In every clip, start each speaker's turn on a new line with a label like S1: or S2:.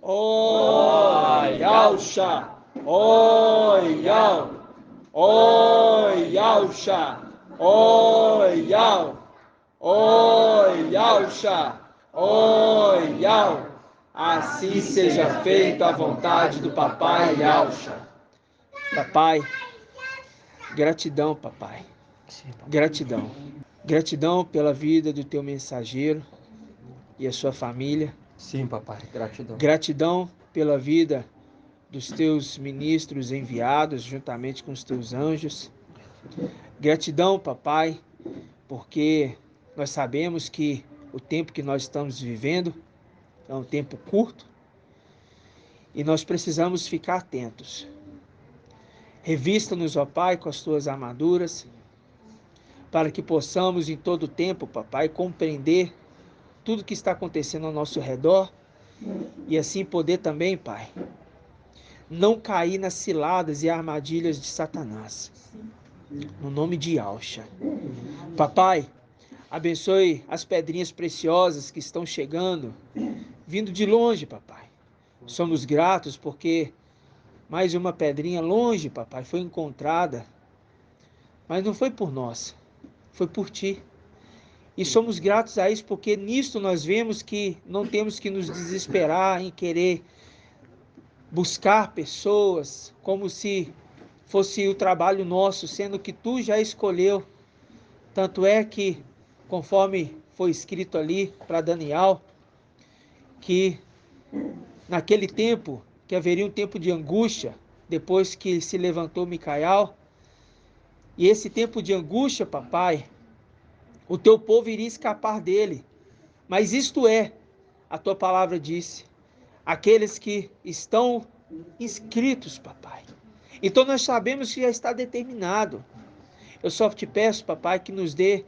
S1: Oi, Yausha! Oi, Yau! Oi, Yausha! Oi, Yau! Oi, Yausha! Oi, Yau! Assim seja feita a vontade do Papai Yausha. Papai, gratidão, papai. Gratidão. Gratidão pela vida do teu mensageiro e a sua família.
S2: Sim, papai, gratidão.
S1: Gratidão pela vida dos teus ministros enviados juntamente com os teus anjos. Gratidão, papai, porque nós sabemos que o tempo que nós estamos vivendo é um tempo curto e nós precisamos ficar atentos. Revista-nos, ó Pai, com as tuas armaduras, para que possamos em todo tempo, papai, compreender tudo que está acontecendo ao nosso redor e assim poder também, Pai, não cair nas ciladas e armadilhas de Satanás. No nome de Yausha. Papai, abençoe as pedrinhas preciosas que estão chegando, vindo de longe, papai. Somos gratos porque mais uma pedrinha longe, papai, foi encontrada. Mas não foi por nós, foi por ti. E somos gratos a isso porque nisto nós vemos que não temos que nos desesperar em querer buscar pessoas como se fosse o trabalho nosso, sendo que tu já escolheu. Tanto é que, conforme foi escrito ali para Daniel, que naquele tempo, que haveria um tempo de angústia, depois que se levantou Micael, e esse tempo de angústia, papai, o teu povo iria escapar dele. Mas isto é, a tua palavra disse, aqueles que estão inscritos, papai. Então nós sabemos que já está determinado. Eu só te peço, papai, que nos dê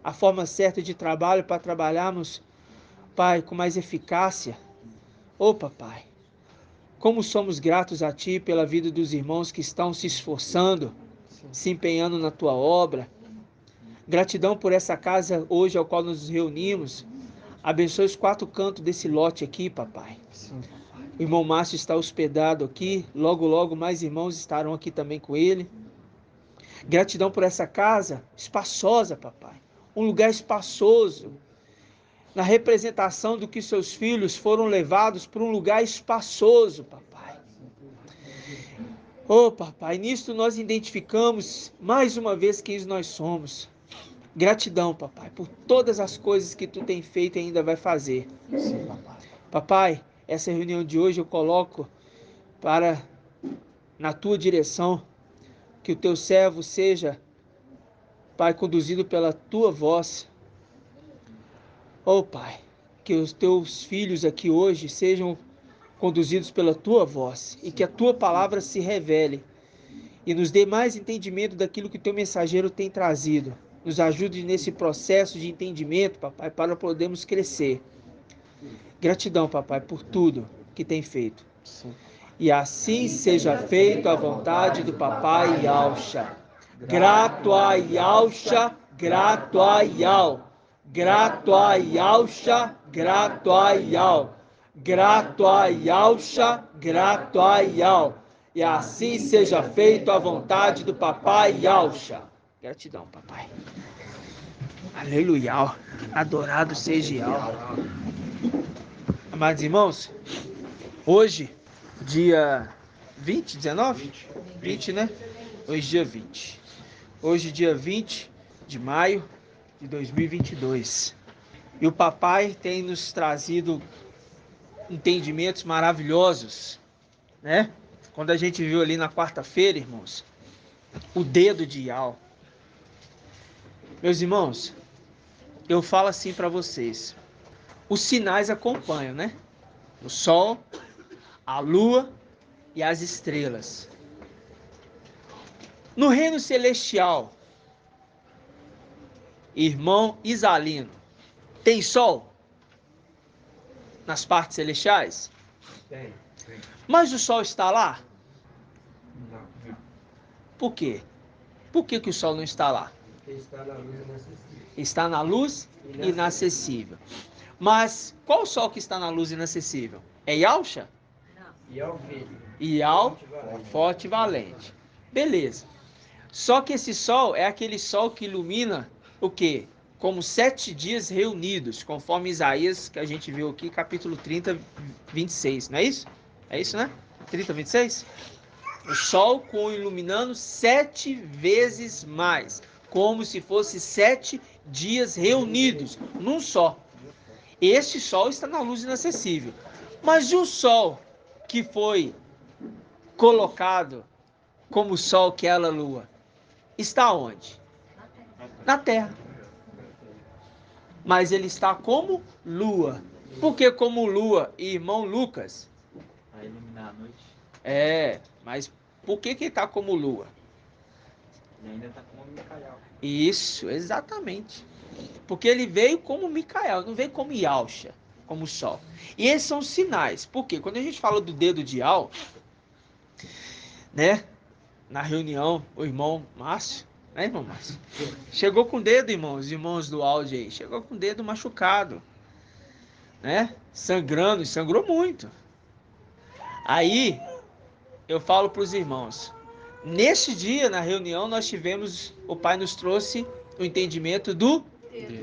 S1: a forma certa de trabalho para trabalharmos, pai, com mais eficácia. Ô, papai, como somos gratos a ti pela vida dos irmãos que estão se esforçando, se empenhando na tua obra. Gratidão por essa casa hoje ao qual nos reunimos. Abençoe os 4 cantos desse lote aqui, papai.
S2: Sim.
S1: O irmão Márcio está hospedado aqui. Logo, logo mais irmãos estarão aqui também com ele. Gratidão por essa casa espaçosa, papai. Um lugar espaçoso. Na representação do que seus filhos foram levados para um lugar espaçoso, papai. Oh, papai, nisto nós identificamos mais uma vez quem nós somos. Gratidão, papai, por todas as coisas que tu tem feito e ainda vai fazer.
S2: Sim, papai.
S1: Papai, essa reunião de hoje eu coloco na tua direção, que o teu servo seja, Pai, conduzido pela tua voz. Oh, Pai, que os teus filhos aqui hoje sejam conduzidos pela tua voz e que a tua palavra se revele e nos dê mais entendimento daquilo que o teu mensageiro tem trazido. Nos ajude nesse processo de entendimento, papai, para podermos crescer. Gratidão, papai, por tudo que tem feito.
S2: Sim.
S1: E assim seja feito a vontade do papai Yausha. Grato a Yausha, grato a Yau. Grato a Yausha, grato a Yau. Grato a Yausha, grato a Yau. E assim seja feito a vontade do papai Yausha. Gratidão, papai. Aleluia. Adorado seja Yau. Amados irmãos, hoje, dia 20, 19? 20, né? Hoje, dia 20. Hoje, dia 20 de maio de 2022. E o papai tem nos trazido entendimentos maravilhosos, né? Quando a gente viu ali na quarta-feira, irmãos, o dedo de Yau. Meus irmãos, eu falo assim para vocês. Os sinais acompanham, né? O sol, a lua e as estrelas. No reino celestial, irmão Isalino, tem sol nas partes celestiais?
S2: Tem.
S1: Mas o sol está lá?
S2: Não.
S1: Por quê? Por que o sol não está lá?
S2: Porque está na luz inacessível.
S1: Está na luz inacessível. Mas qual o sol que está na luz inacessível? É Yalcha?
S2: E ao filho.
S1: Ial, forte e valente. Beleza. Só que esse sol é aquele sol que ilumina o quê? Como 7 dias reunidos, conforme Isaías, que a gente viu aqui, capítulo 30, 26, não é isso? É isso, né? 30, 26? O sol com iluminando 7 vezes mais, como se fosse 7 dias reunidos num só. Este sol está na luz inacessível. Mas e o sol que foi colocado como sol que ela lua? Está onde? Na Terra. Mas ele está como lua. Por que como lua, irmão Lucas?
S3: Para iluminar a noite.
S1: Mas por que ele está como lua?
S3: E ainda está como Micael.
S1: Isso, exatamente. Porque ele veio como Micael, não veio como Yalcha, como sol. E esses são os sinais. Por quê? Quando a gente fala do dedo de Yal, né? Na reunião, o irmão Márcio, né, irmão Márcio? Chegou com o dedo, irmãos, os irmãos do áudio aí. Chegou com o dedo machucado, né? Sangrando, e sangrou muito. Aí, eu falo para os irmãos, neste dia, na reunião, nós tivemos, o Pai nos trouxe o entendimento do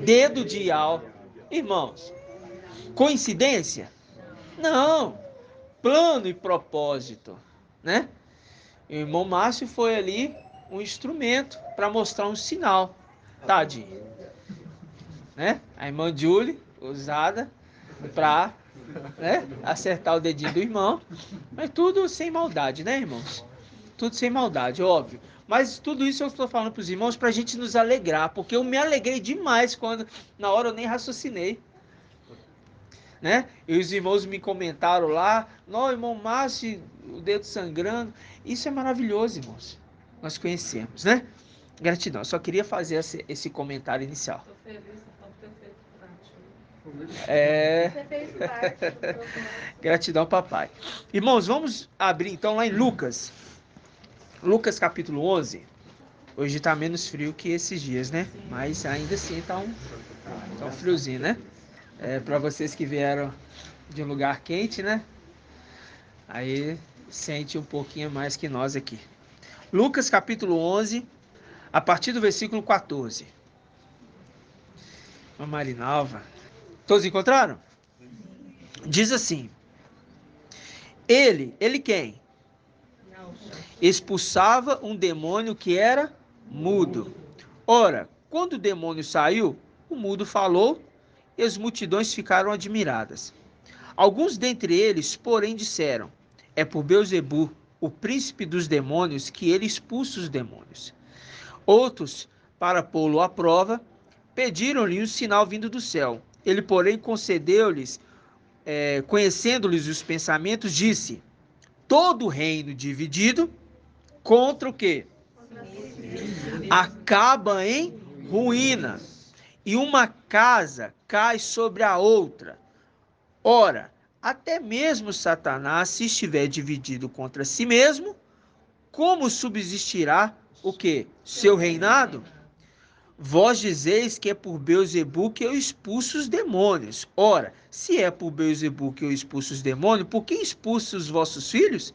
S1: dedo de Yal. Irmãos, coincidência? Não. Plano e propósito, né? O irmão Márcio foi ali um instrumento para mostrar um sinal. Tadinho. Né? A irmã Julie, usada para, né, acertar o dedinho do irmão. Mas tudo sem maldade, né, irmãos? Tudo sem maldade, óbvio. Mas tudo isso eu estou falando para os irmãos para a gente nos alegrar. Porque eu me alegrei demais quando, na hora, eu nem raciocinei. Né? E os irmãos me comentaram lá, não, irmão Márcio, o dedo sangrando. Isso é maravilhoso, irmãos. Nós conhecemos, né? Gratidão. Só queria fazer esse comentário inicial.
S4: Estou feliz por ter feito parte.
S1: Você
S4: fez parte.
S1: Gratidão, papai. Irmãos, vamos abrir então lá em Lucas. Lucas capítulo 11. Hoje está menos frio que esses dias, né?
S4: Sim.
S1: Mas ainda assim tá um friozinho, né? Para vocês que vieram de um lugar quente, né? Aí sente um pouquinho mais que nós aqui. Lucas capítulo 11, a partir do versículo 14. A Marinalva. Todos encontraram? Diz assim: Ele quem? Expulsava um demônio que era mudo. Ora, quando o demônio saiu, o mudo falou e as multidões ficaram admiradas. Alguns dentre eles, porém, disseram: É por Beelzebu, o príncipe dos demônios, que ele expulsa os demônios. Outros, para pô-lo à prova, pediram-lhe um sinal vindo do céu. Ele, porém, concedeu-lhes, conhecendo-lhes os pensamentos, disse: Todo reino dividido contra o quê? Acaba em ruína, e uma casa cai sobre a outra. Ora, até mesmo Satanás, se estiver dividido contra si mesmo, como subsistirá o quê? Seu reinado? Vós dizeis que é por Beelzebu que eu expulso os demônios. Ora, se é por Beelzebu que eu expulso os demônios, por que expulso os vossos filhos?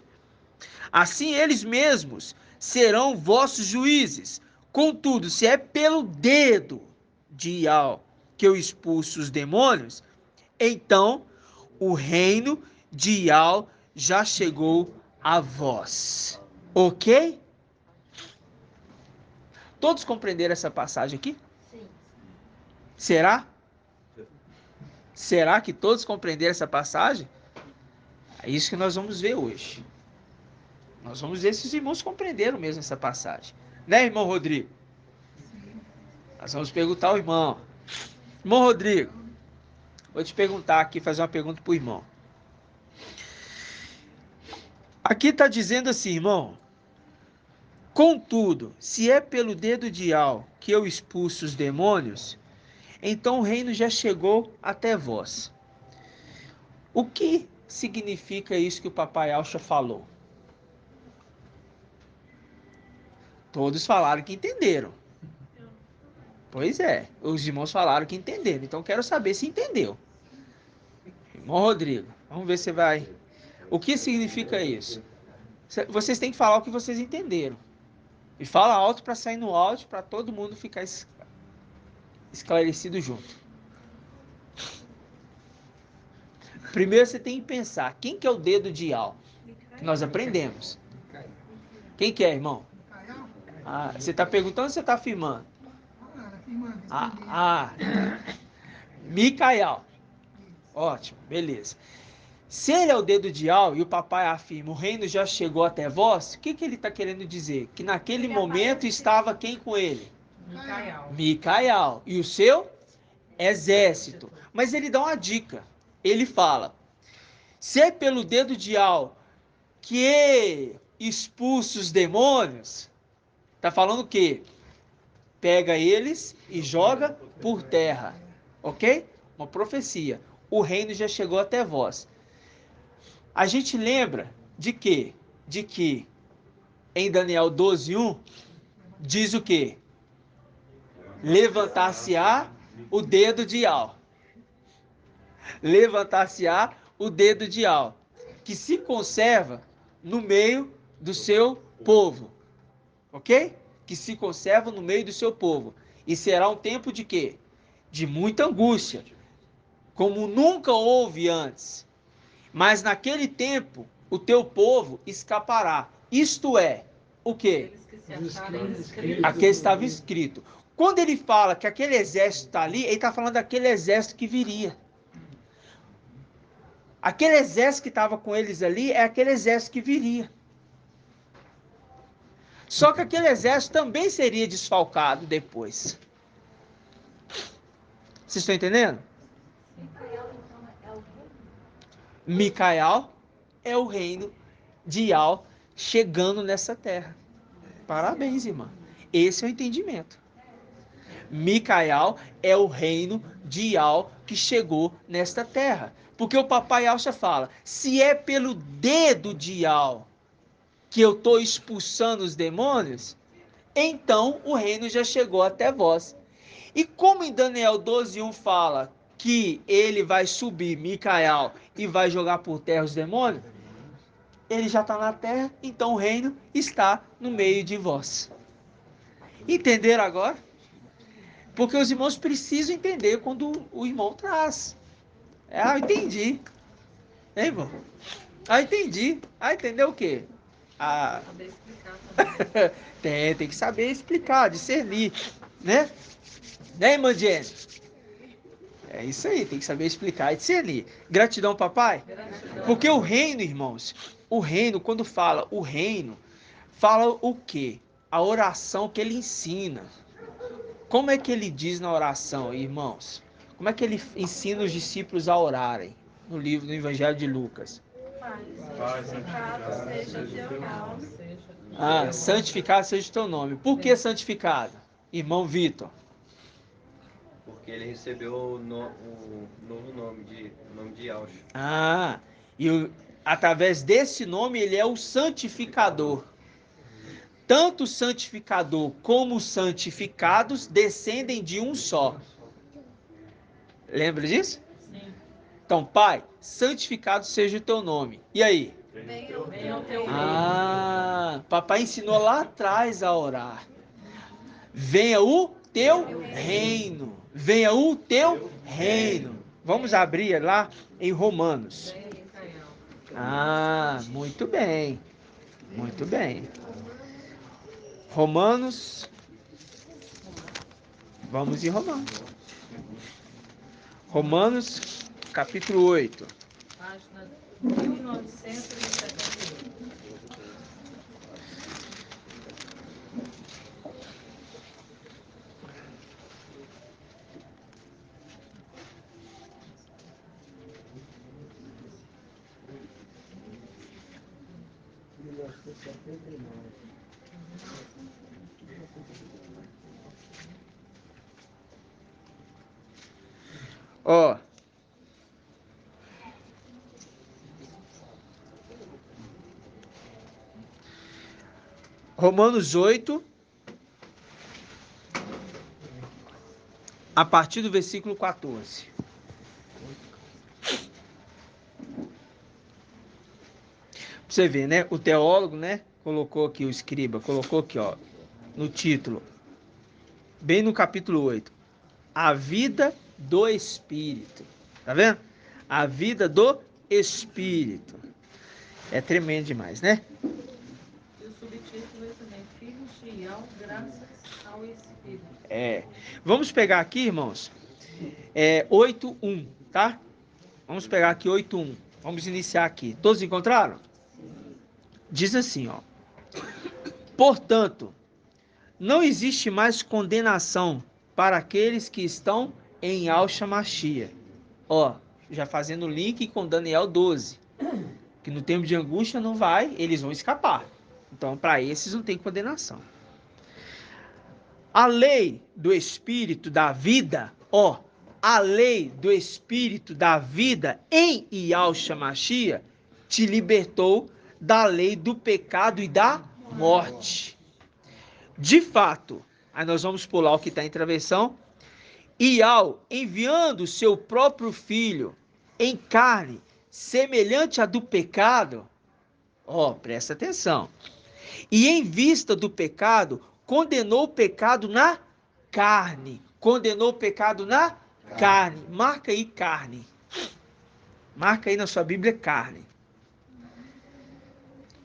S1: Assim eles mesmos serão vossos juízes. Contudo, se é pelo dedo de Ial que eu expulso os demônios, então o reino de Ial já chegou a vós. Ok? Todos compreenderam essa passagem aqui?
S4: Sim.
S1: Será? Será que todos compreenderam essa passagem? É isso que nós vamos ver hoje. Nós vamos ver se os irmãos compreenderam mesmo essa passagem. Né, irmão Rodrigo? Nós vamos perguntar ao irmão. Irmão Rodrigo, vou te perguntar aqui, fazer uma pergunta para o irmão. Aqui está dizendo assim, irmão. Contudo, se é pelo dedo de Al que eu expulso os demônios, então o reino já chegou até vós. O que significa isso que o papai Alcha falou? Todos falaram que entenderam. Pois os irmãos falaram que entenderam. Então quero saber se entendeu. Irmão Rodrigo, Vamos ver se vai. O que significa isso? Vocês têm que falar o que vocês entenderam. E fala alto para sair no áudio, para todo mundo ficar esclarecido junto. Primeiro você tem que pensar, quem que é o dedo de Al? Que nós aprendemos. Quem que é, irmão? Ah, você está perguntando ou você está afirmando? Micael. Ótimo, beleza. Se ele é o dedo de Al e o papai afirma, o reino já chegou até vós, o que ele está querendo dizer? Que naquele momento estava quem com ele? Micael. E o seu? Exército. Mas ele dá uma dica. Ele fala, se é pelo dedo de Al que expulsa os demônios, tá falando o quê? Pega eles e joga por terra. Ok? Uma profecia. O reino já chegou até vós. A gente lembra de quê? De que em Daniel 12:1 diz o quê? Levantar-se-á o dedo de Al. Levantar-se-á o dedo de Al, que se conserva no meio do seu povo. Ok? Que se conserva no meio do seu povo. E será um tempo de quê? De muita angústia, como nunca houve antes. Mas naquele tempo, o teu povo escapará. Isto é, o quê? Aquele estava escrito. Quando ele fala que aquele exército está ali, ele está falando daquele exército que viria. Aquele exército que estava com eles ali é aquele exército que viria. Só que aquele exército também seria desfalcado depois. Vocês estão entendendo? Micael é o reino de Al chegando nessa terra. Parabéns, irmã. Esse é o entendimento. Micael é o reino de Al que chegou nesta terra. Porque o papai Alcha fala, se é pelo dedo de Al que eu estou expulsando os demônios, então o reino já chegou até vós. E como em Daniel 12:1 fala que ele vai subir, Micael, e vai jogar por terra os demônios, ele já está na terra, então o reino está no meio de vós. Entenderam agora? Porque os irmãos precisam entender quando o irmão traz. Eu entendi. Hein, irmão? Entendi. Entendeu o quê? Tem que saber explicar, discernir, né? Né, irmã Jenny? É isso aí, tem que saber explicar e discernir. Gratidão, papai. Porque o reino, irmãos, o reino, quando fala o reino, fala o quê? A oração que ele ensina. Como é que ele diz na oração, irmãos? Como é que ele ensina os discípulos a orarem? No livro do Evangelho de Lucas.
S4: Santificado seja o teu nome.
S1: Santificado seja o teu nome. Por que santificado? Irmão Vitor.
S5: Porque ele recebeu o novo nome de Yahshua.
S1: Através desse nome ele é o santificador. Tanto o santificador como os santificados descendem de um só. Lembra disso?
S4: Sim.
S1: Então, Pai, santificado seja o teu nome. E aí?
S4: Venha o teu
S1: reino. Papai ensinou lá atrás a orar. Venha o teu reino. Venha o teu reino. Vamos abrir lá em Romanos. Muito bem. Muito bem. Romanos. Vamos em Romanos. Romanos, capítulo 8.
S4: Página 1978.
S1: Ó. Romanos 8, a partir do versículo 14. Você vê, né? O teólogo, né? Colocou aqui, o escriba, colocou aqui, ó, no título, bem no capítulo 8. A vida do Espírito. Tá vendo? A vida do Espírito. É tremendo demais, né?
S4: E o subtítulo é também, Filhos de Ial, graças ao Espírito.
S1: Vamos pegar aqui, irmãos, 8.1, tá? Vamos pegar aqui 8.1. Vamos iniciar aqui. Todos encontraram? Diz assim, ó. Portanto, não existe mais condenação para aqueles que estão em Yahshua Mashiach. Ó, já fazendo link com Daniel 12. Que no tempo de angústia não vai, eles vão escapar. Então, para esses não tem condenação. A lei do Espírito da vida, ó, a lei do Espírito da vida em Yahshua Mashiach te libertou da lei do pecado e da morte. De fato, aí nós vamos pular o que está em travessão. Ial, enviando o seu próprio filho em carne, semelhante à do pecado, ó, presta atenção. E em vista do pecado, condenou o pecado na carne. Condenou o pecado na carne. Marca aí carne. Marca aí na sua Bíblia carne.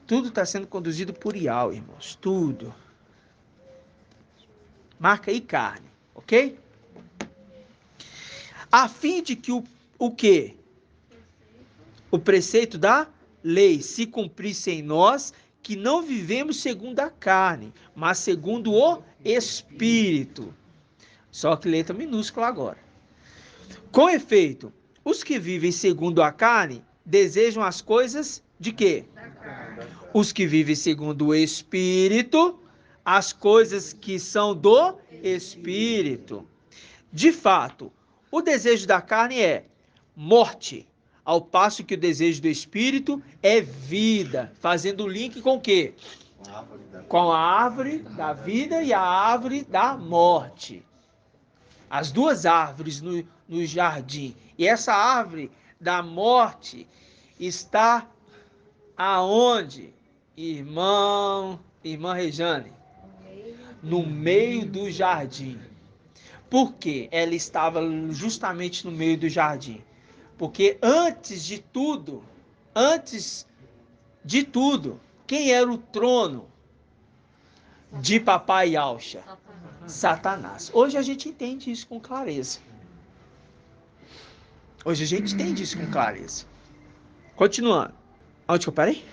S1: Tudo está sendo conduzido por Ial, irmãos. Tudo. Marca aí carne, ok? A fim de que o quê? O preceito da lei se cumprisse em nós, que não vivemos segundo a carne, mas segundo o Espírito. Só que letra minúscula agora. Com efeito, os que vivem segundo a carne desejam as coisas de quê? Os que vivem segundo o Espírito, as coisas que são do Espírito. De fato, o desejo da carne é morte, ao passo que o desejo do Espírito é vida. Fazendo o link com o quê? Com a árvore da vida e a árvore da morte. As duas árvores no jardim. E essa árvore da morte está aonde? Irmã Rejane? No meio do jardim. Por quê? Ela estava justamente no meio do jardim. Porque antes de tudo, quem era o trono de Papai Yahshua? Satanás. Hoje a gente entende isso com clareza. Continuando. Onde que eu parei?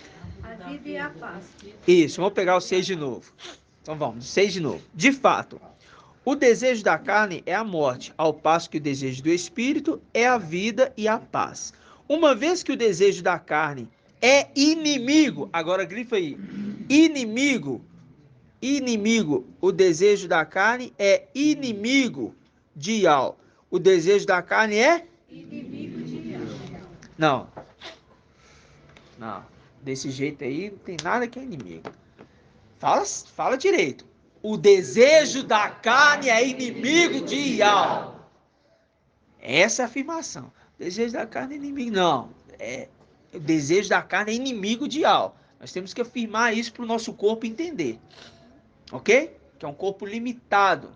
S4: A vida e a paz.
S1: Isso, vamos pegar o 6 de novo. Então vamos, 6 de novo. De fato, o desejo da carne é a morte, ao passo que o desejo do Espírito é a vida e a paz. Uma vez que o desejo da carne é inimigo, agora grifa aí, inimigo, o desejo da carne é inimigo de Yahweh. O desejo da carne é?
S4: Inimigo de Yahweh.
S1: Não, desse jeito aí não tem nada que é inimigo. Fala direito. O desejo da carne é inimigo de Yahweh. Essa é a afirmação. O desejo da carne é inimigo. Não. O desejo da carne é inimigo de Yahweh. Nós temos que afirmar isso para o nosso corpo entender. Ok? Que é um corpo limitado.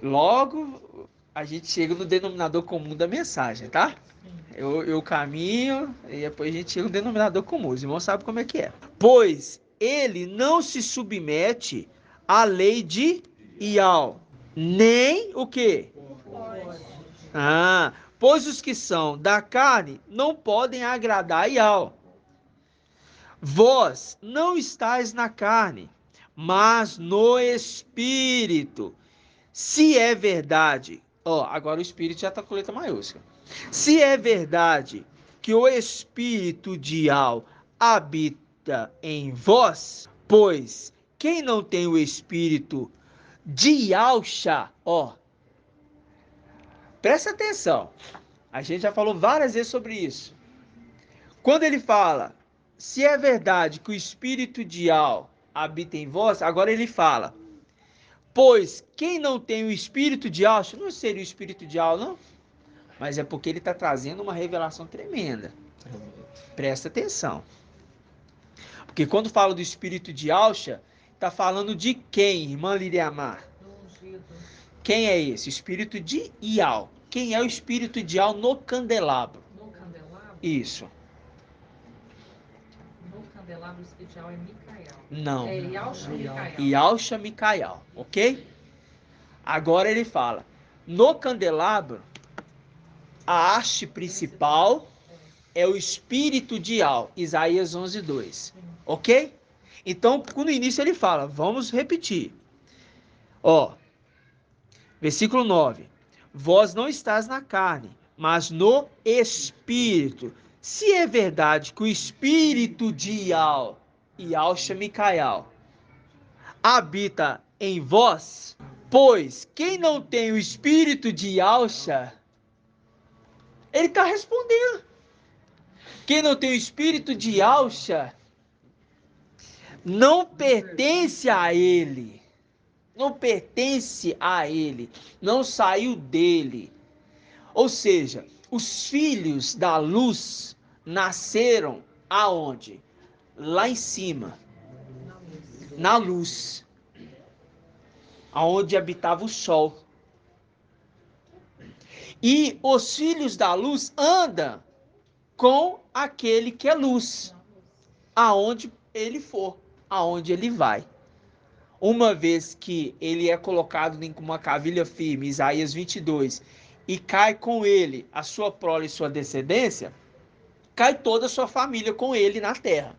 S1: Logo, a gente chega no denominador comum da mensagem, tá? Eu caminho e depois a gente chega no denominador comum. Os irmãos sabem como é que é. Pois ele não se submete à lei de Yahweh, nem o quê? Pois os que são da carne não podem agradar a Yahweh. Vós não estáis na carne, mas no Espírito. Se é verdade, agora o Espírito já está com letra maiúscula. Se é verdade que o Espírito de Yahweh habita em vós, pois quem não tem o Espírito de Yahshua, presta atenção, a gente já falou várias vezes sobre isso. Quando ele fala, se é verdade que o Espírito de Yahweh habita em vós, agora ele fala, pois quem não tem o Espírito de Yahshua, não seria o Espírito de Yahweh, não? Mas é porque ele está trazendo uma revelação tremenda. Presta atenção. Porque quando fala do espírito de Alcha, está falando de quem, irmã Liriamar?
S4: Do ungido.
S1: Quem é esse? O espírito de Ial. Quem é o espírito de Ial no candelabro?
S4: No candelabro?
S1: Isso.
S4: No candelabro espiritual é Micael.
S1: Não.
S4: É Yalcha Micael.
S1: Yalcha Micael, ok? Agora ele fala, no candelabro, a haste principal é o espírito de Ial, Isaías 11:2, ok? Então, no início ele fala, vamos repetir. Ó, versículo 9. Vós não estás na carne, mas no espírito. Se é verdade que o espírito de Ial, Yalcha Micael, habita em vós, pois quem não tem o espírito de Yalcha, ele está respondendo. Quem não tem o espírito de Yalcha não pertence a ele. Não pertence a ele. Não saiu dele. Ou seja, os filhos da luz nasceram aonde? Lá em cima. Na luz. Aonde habitava o sol. E os filhos da luz andam com aquele que é luz, aonde ele for, aonde ele vai. Uma vez que ele é colocado em uma cavilha firme, Isaías 22, e cai com ele a sua prole e sua descendência, cai toda a sua família com ele na terra.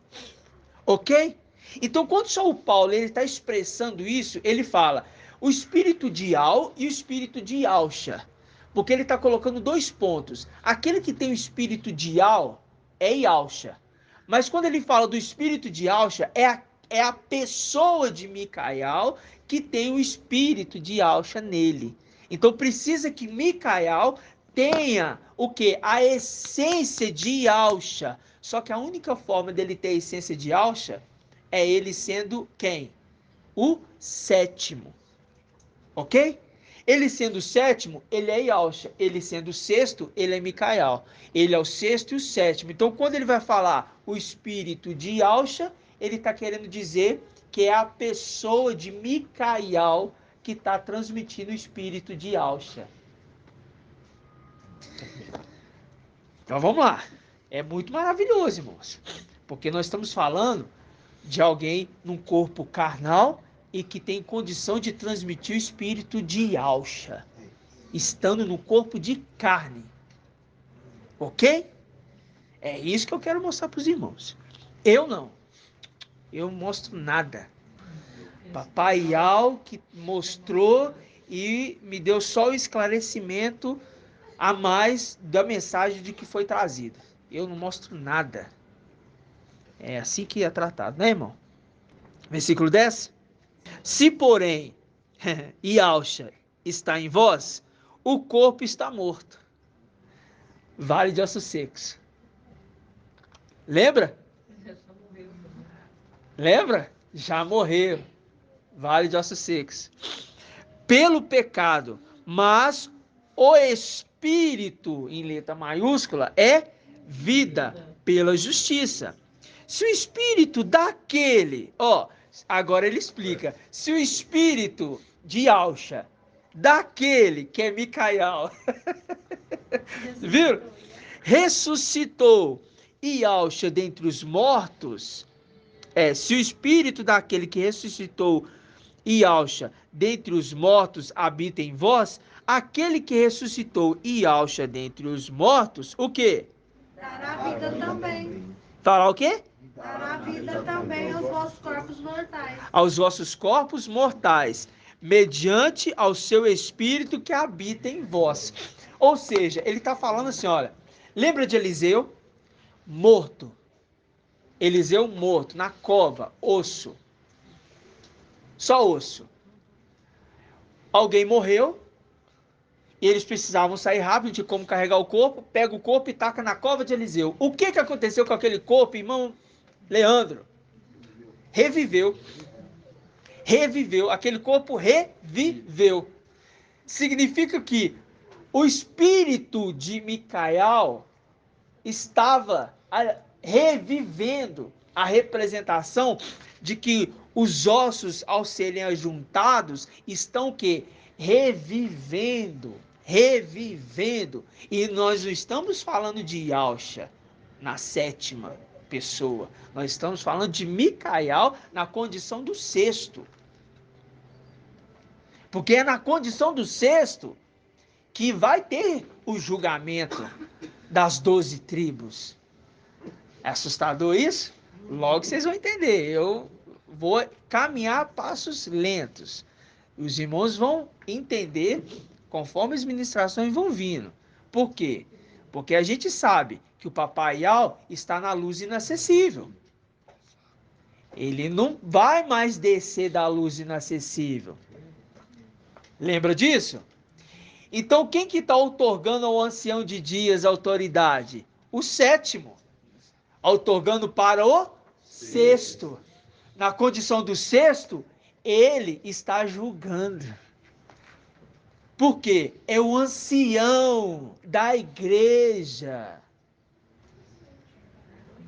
S1: Ok? Então, quando São Paulo está expressando isso, ele fala o espírito de Ial e o espírito de Yalcha. Porque ele está colocando dois pontos. Aquele que tem o espírito de Ial é Yalcha. Mas quando ele fala do espírito de Yalcha, é a pessoa de Micael que tem o espírito de Yalcha nele. Então precisa que Micael tenha o quê? A essência de Yalcha. Só que a única forma dele ter a essência de Yalcha é ele sendo quem? O sétimo. Ok? Ele sendo o sétimo, ele é Yalcha. Ele sendo o sexto, ele é Micael. Ele é o sexto e o sétimo. Então, quando ele vai falar o espírito de Yalcha, ele está querendo dizer que é a pessoa de Micael que está transmitindo o espírito de Yalcha. Então, vamos lá. É muito maravilhoso, irmãos. Porque nós estamos falando de alguém num corpo carnal e que tem condição de transmitir o espírito de Yalcha, estando no corpo de carne. Ok? É isso que eu quero mostrar para os irmãos. Eu não. Eu não mostro nada. Papai Ial que mostrou e me deu só o esclarecimento a mais da mensagem de que foi trazida. Eu não mostro nada. É assim que é tratado, né, irmão? Versículo 10. Se, porém, Yalcha está em vós, o corpo está morto. Vale de ossos secos. Lembra? Lembra? Já morreu. Vale de ossos secos. Pelo pecado, mas o espírito, em letra maiúscula, é vida pela justiça. Se o espírito daquele, agora ele explica, se o espírito de Yalcha, daquele que é Micael, viram? Ressuscitou Yalcha dentre os mortos, se o espírito daquele que ressuscitou Yalcha dentre os mortos habita em vós, aquele que ressuscitou Yalcha dentre os mortos, o quê?
S6: Dará vida também.
S1: Fará o quê?
S6: Dará vida também aos vossos corpos mortais.
S1: Aos vossos corpos mortais, mediante ao seu espírito que habita em vós. Ou seja, ele está falando assim, olha, lembra de Eliseu? Morto. Eliseu morto, na cova, osso. Só osso. Alguém morreu, e eles precisavam sair rápido de como carregar o corpo, pega o corpo e taca na cova de Eliseu. O que aconteceu com aquele corpo, irmão Leandro? Reviveu. Reviveu. Aquele corpo reviveu. Significa que o espírito de Micael estava revivendo a representação de que os ossos, ao serem ajuntados, estão o quê? Revivendo. E nós não estamos falando de Yahusha na sétima pessoa. Nós estamos falando de Micael na condição do sexto. Porque é na condição do sexto que vai ter o julgamento das 12 tribos. É assustador isso? Logo vocês vão entender. Eu vou caminhar a passos lentos. Os irmãos vão entender conforme as ministrações vão vindo. Por quê? Porque a gente sabe que o Papai Yau está na luz inacessível. Ele não vai mais descer da luz inacessível. Lembra disso? Então, quem que está outorgando ao ancião de dias autoridade? O sétimo. Outorgando para o sexto. Na condição do sexto, ele está julgando. Por quê? É o ancião da igreja.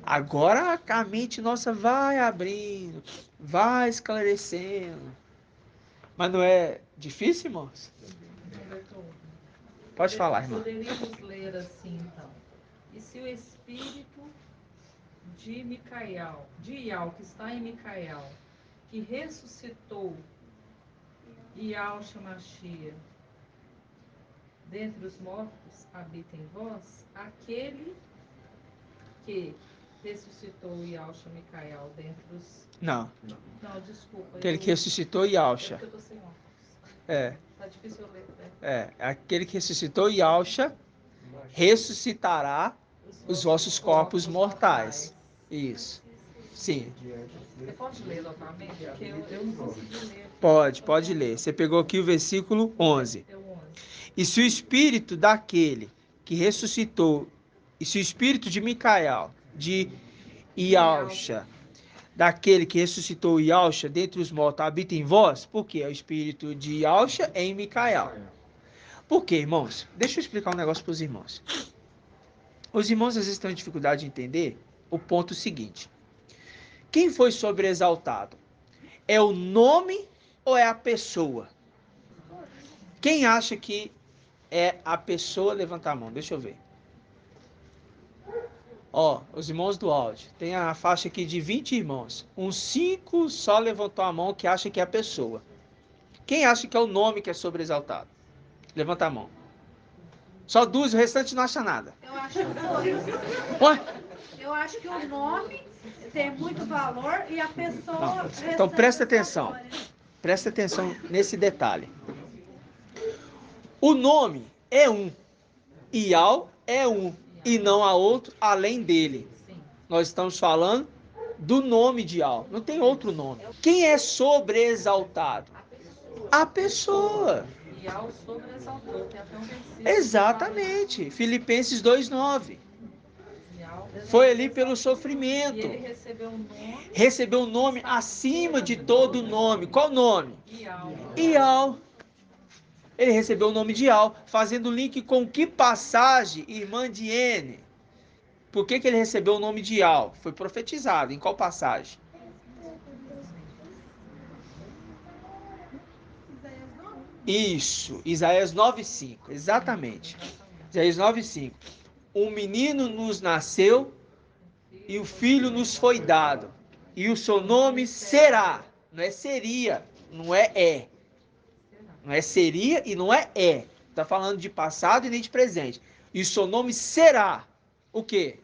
S1: Agora a mente nossa vai abrindo, vai esclarecendo. Mas não é difícil, irmãos? Pode falar, irmão.
S4: Poderíamos ler assim, então. E se o espírito de Micael, de Ial, que está em Micael, que ressuscitou Yahshua Mashiach dentre os mortos, habita em vós, aquele que ressuscitou Yahshua Micael dentre os...
S1: Não.
S4: Não, desculpa.
S1: Aquele que ressuscitou Yahshua.
S4: Eu tô sem óculos.
S1: É.
S4: Tá difícil eu ler, né?
S1: Aquele que ressuscitou Yahshua ressuscitará os vossos corpos mortais. Isso. Sim.
S4: Você pode ler novamente? Porque eu não consegui ler.
S1: Pode ler. Você pegou aqui o versículo 11. E se o espírito daquele que ressuscitou, e se o espírito de Micael, de Yahshua, daquele que ressuscitou Yahshua dentre os mortos, habita em vós, por quê? O espírito de Yahshua é em Micael. Por quê, irmãos? Deixa eu explicar um negócio para os irmãos. Os irmãos às vezes têm dificuldade de entender o ponto seguinte. Quem foi sobreexaltado? É o nome ou é a pessoa? Quem acha que é a pessoa? Levanta a mão, deixa eu ver. Ó, os irmãos do áudio. Tem a faixa aqui de 20 irmãos. Uns 5 só levantou a mão que acha que é a pessoa. Quem acha que é o nome que é sobreexaltado? Levanta a mão. Só 2, o restante não acha nada.
S6: Eu acho que
S1: Ué?
S6: Eu acho que o nome tem muito valor e a pessoa...
S1: Não. Então presta atenção. Presta atenção nesse detalhe. O nome é um. Ial é um. E não há outro além dele. Nós estamos falando do nome de Ial. Não tem outro nome. Quem é sobreexaltado? A pessoa.
S4: Ial sobreexaltou. Tem até um versículo.
S1: Exatamente. Filipenses 2:9. Foi ali pelo sofrimento.
S4: E ele recebeu um nome.
S1: Recebeu um nome acima de todo nome. Qual nome?
S4: Ial.
S1: Ial. Ele recebeu o nome de Ial, fazendo link com que passagem, irmã Diene? Por que ele recebeu o nome de Ial? Foi profetizado. Em qual passagem? Isso, Isaías 9:5, exatamente. Isaías 9:5. Um menino nos nasceu e o filho nos foi dado. E o seu nome será. Não é seria, não é é. Não é seria e não é é. Está falando de passado e nem de presente. E o seu nome será o quê?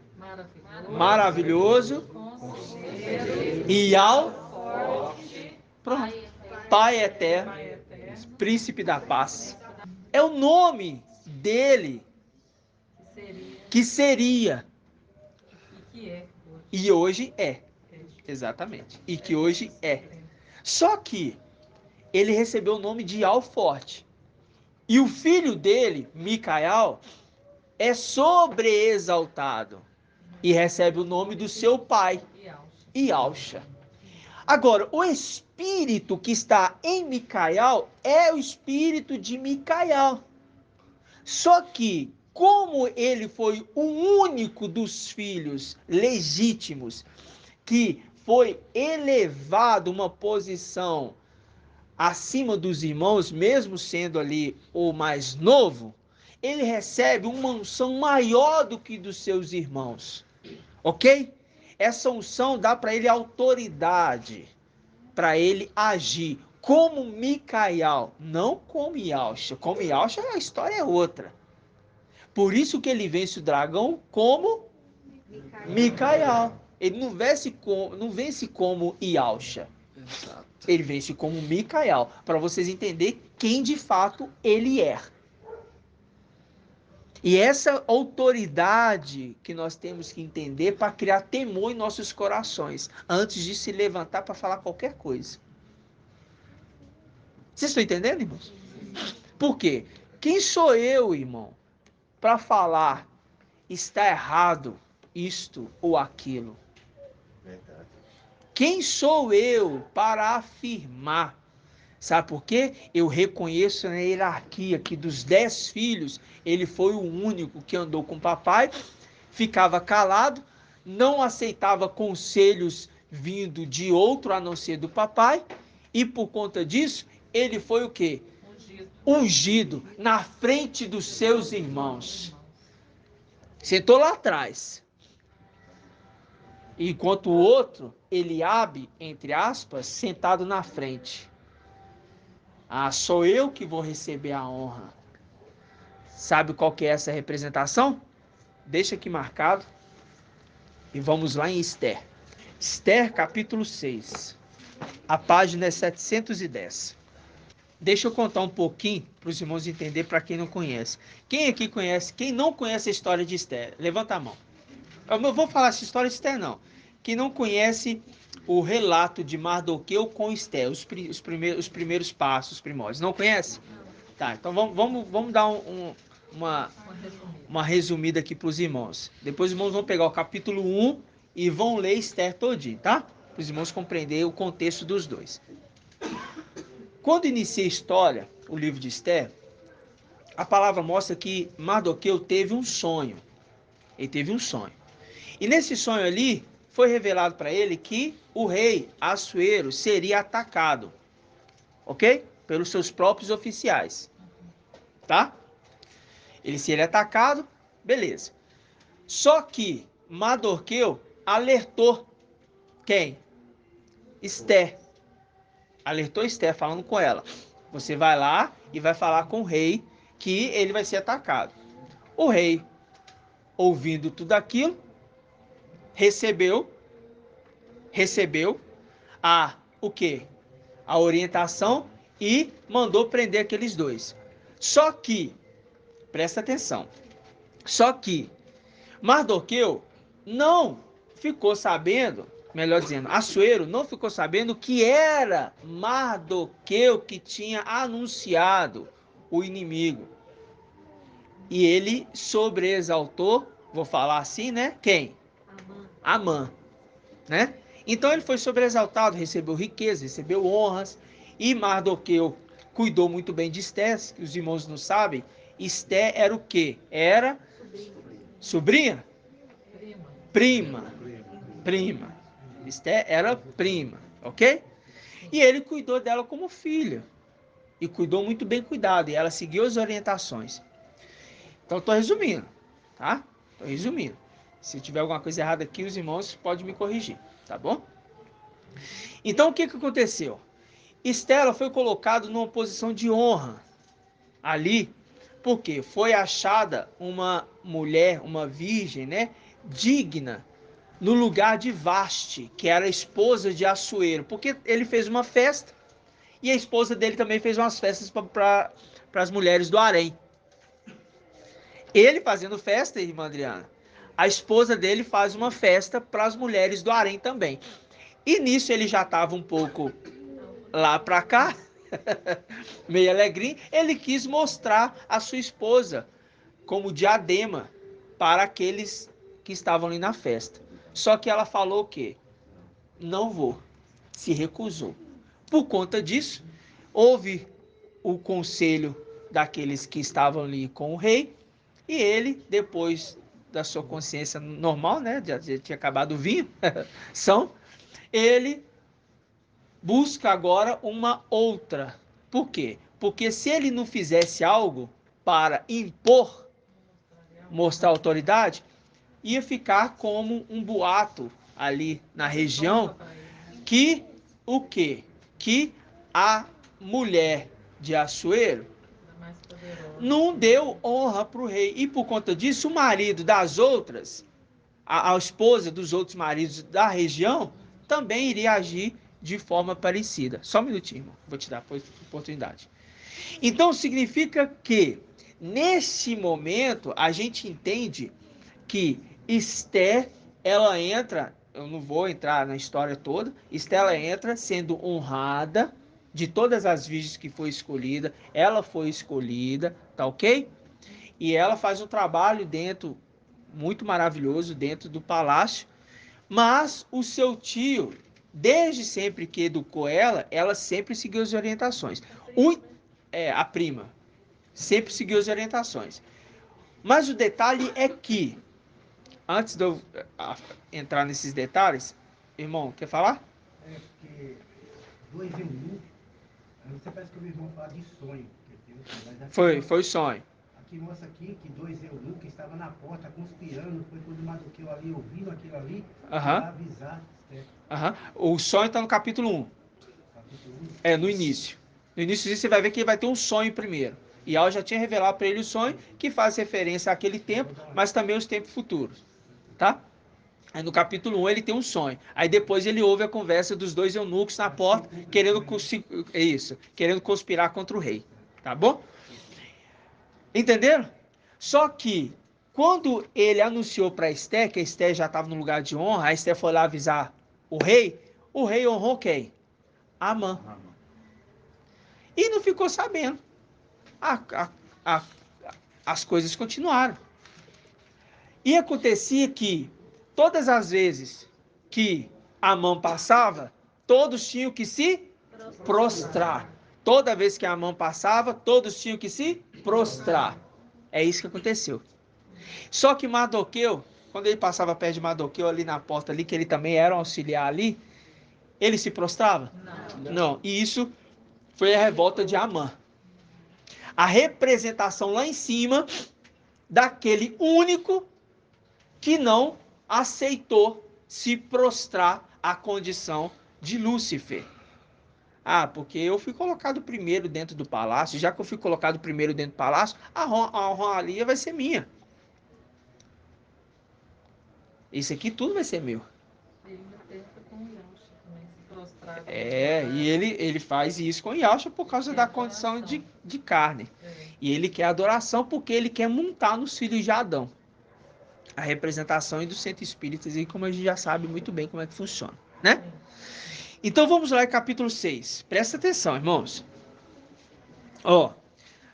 S1: Maravilhoso. Ial. Pronto. Pai eterno. Príncipe da paz. É o nome dele que seria. E hoje é. Exatamente. E que hoje é. Só que ele recebeu o nome de Ial forte. E o filho dele, Micael, é sobreexaltado. E recebe o nome do seu pai, Yahshua. Agora, o espírito que está em Micael é o espírito de Micael. Só que como ele foi o único dos filhos legítimos que foi elevado uma posição acima dos irmãos, mesmo sendo ali o mais novo, ele recebe uma unção maior do que dos seus irmãos, ok? Essa unção dá para ele autoridade, para ele agir como Micael, não como Yalcha. Como Yalcha, a história é outra. Por isso que ele vence o dragão como Micael. Ele não vence como Yalcha.
S2: Exato.
S1: Ele vence como Micael, para vocês entenderem quem de fato ele é. E essa autoridade que nós temos que entender para criar temor em nossos corações, antes de se levantar para falar qualquer coisa. Vocês estão entendendo, irmãos? Por quê? Quem sou eu, irmão, para falar está errado isto ou aquilo?
S5: Verdade.
S1: Quem sou eu para afirmar? Sabe por quê? Eu reconheço na hierarquia que dos 10 filhos, ele foi o único que andou com o papai, ficava calado, não aceitava conselhos vindo de outro a não ser do papai, e por conta disso, ele foi o quê? Ungido na frente dos seus irmãos. Sentou lá atrás. Enquanto o outro, Eliabe, entre aspas, sentado na frente. Ah, sou eu que vou receber a honra. Sabe qual que é essa representação? Deixa aqui marcado. E vamos lá em Esther. Esther, capítulo 6. A página é 710. Deixa eu contar um pouquinho para os irmãos entenderem, para quem não conhece. Quem aqui conhece? Quem não conhece a história de Esther? Levanta a mão. Eu não vou falar essa história de Esther, não. Quem não conhece o relato de Mardoqueu com Esther, os primeiros passos, os primórdios. Não conhece? Tá, então vamos dar uma resumida aqui para os irmãos. Depois os irmãos vão pegar o capítulo 1 e vão ler Esther todinho, tá? Para os irmãos compreenderem o contexto dos dois. Quando inicia a história, o livro de Esther, a palavra mostra que Mardoqueu teve um sonho. Ele teve um sonho. E nesse sonho ali, foi revelado para ele que o rei Assuero seria atacado, ok? Pelos seus próprios oficiais, tá? Ele seria atacado, beleza. Só que Mardoqueu alertou quem? Esther. Alertou Esther, falando com ela. Você vai lá e vai falar com o rei que ele vai ser atacado. O rei, ouvindo tudo aquilo, recebeu o quê? A orientação e mandou prender aqueles dois. Só que, presta atenção, só que Mardoqueu não ficou sabendo, melhor dizendo, Assuero não ficou sabendo que era Mardoqueu que tinha anunciado o inimigo. E ele sobreexaltou, vou falar assim, né? Quem? Amã, né? Então ele foi sobreexaltado, recebeu riqueza, recebeu honras, e Mardoqueu cuidou muito bem de Esther, que os irmãos não sabem. Esther era o quê? Era sobrinha? Prima. Esther era prima, ok? E ele cuidou dela como filha. E cuidou muito bem cuidado, e ela seguiu as orientações. Então estou resumindo, tá? Estou resumindo. Se tiver alguma coisa errada aqui, os irmãos podem me corrigir, tá bom? Então o que aconteceu? Esther foi colocada numa posição de honra ali, porque foi achada uma mulher, uma virgem, né, digna, no lugar de Vaste, que era a esposa de Assuero, porque ele fez uma festa e a esposa dele também fez umas festas para as mulheres do harém. Ele fazendo festa, irmã Adriana, a esposa dele faz uma festa para as mulheres do harém também. E nisso ele já estava um pouco lá para cá, meio alegrinho, ele quis mostrar a sua esposa como diadema para aqueles que estavam ali na festa. Só que ela falou o quê? Não vou. Se recusou. Por conta disso, houve o conselho daqueles que estavam ali com o rei E ele, depois da sua consciência normal, né, já tinha acabado o vinho, ele busca agora uma outra. Por quê? Porque se ele não fizesse algo para impor, mostrar autoridade, ia ficar como um boato ali na região que o quê? Que a mulher de Assuero não deu honra para o rei. E por conta disso, o marido das outras, a esposa dos outros maridos da região, também iria agir de forma parecida. Só um minutinho, irmão. Vou te dar a oportunidade. Então, significa que, nesse momento, a gente entende que Esther, ela entra, eu não vou entrar na história toda, Esther, ela entra sendo honrada de todas as virgens que foi escolhida, ela foi escolhida, tá ok? E ela faz um trabalho dentro, muito maravilhoso, dentro do palácio, mas o seu tio, desde sempre que educou ela sempre seguiu as orientações. A prima, sempre seguiu as orientações. Mas o detalhe é que, antes de eu entrar nesses detalhes, irmão, quer falar?
S7: É porque dois eunucos, você parece que o meu irmão fala de sonho.
S1: Foi sonho.
S7: Aqui mostra aqui que dois eunucos estavam na porta conspirando, foi quando Mardoqueu ali ouvindo aquilo ali, para avisar.
S1: O sonho está no capítulo 1.
S7: Capítulo 1?
S1: É, no início. No início disso você vai ver que ele vai ter um sonho primeiro. E Al já tinha revelado para ele o sonho, que faz referência àquele tempo, mas também aos tempos futuros. Tá? Aí no capítulo 1 ele tem um sonho. Aí depois ele ouve a conversa dos dois eunucos na porta, querendo conspirar contra o rei. Tá bom? Entenderam? Só que, quando ele anunciou para Esther, que a Esther já estava no lugar de honra, a Esther foi lá avisar o rei honrou quem? Amã. E não ficou sabendo. As coisas continuaram. E acontecia que, todas as vezes que Amã passava, todos tinham que se prostrar. Toda vez que Amã passava, todos tinham que se prostrar. É isso que aconteceu. Só que Mardoqueu, quando ele passava perto de Mardoqueu, ali na porta, ali, que ele também era um auxiliar ali, ele se prostrava? Não. E isso foi a revolta de Amã. A representação lá em cima daquele único que não aceitou se prostrar à condição de Lúcifer. Porque eu fui colocado primeiro dentro do palácio. Já que eu fui colocado primeiro dentro do palácio, a honra ali vai ser minha. Isso aqui tudo vai ser meu. E ele faz isso com Yahshua por causa da condição de carne. E ele quer adoração porque ele quer montar nos filhos de Adão. A representação dos centros espíritas, e como a gente já sabe muito bem como é que funciona, né? Então vamos lá em capítulo 6. Presta atenção, irmãos.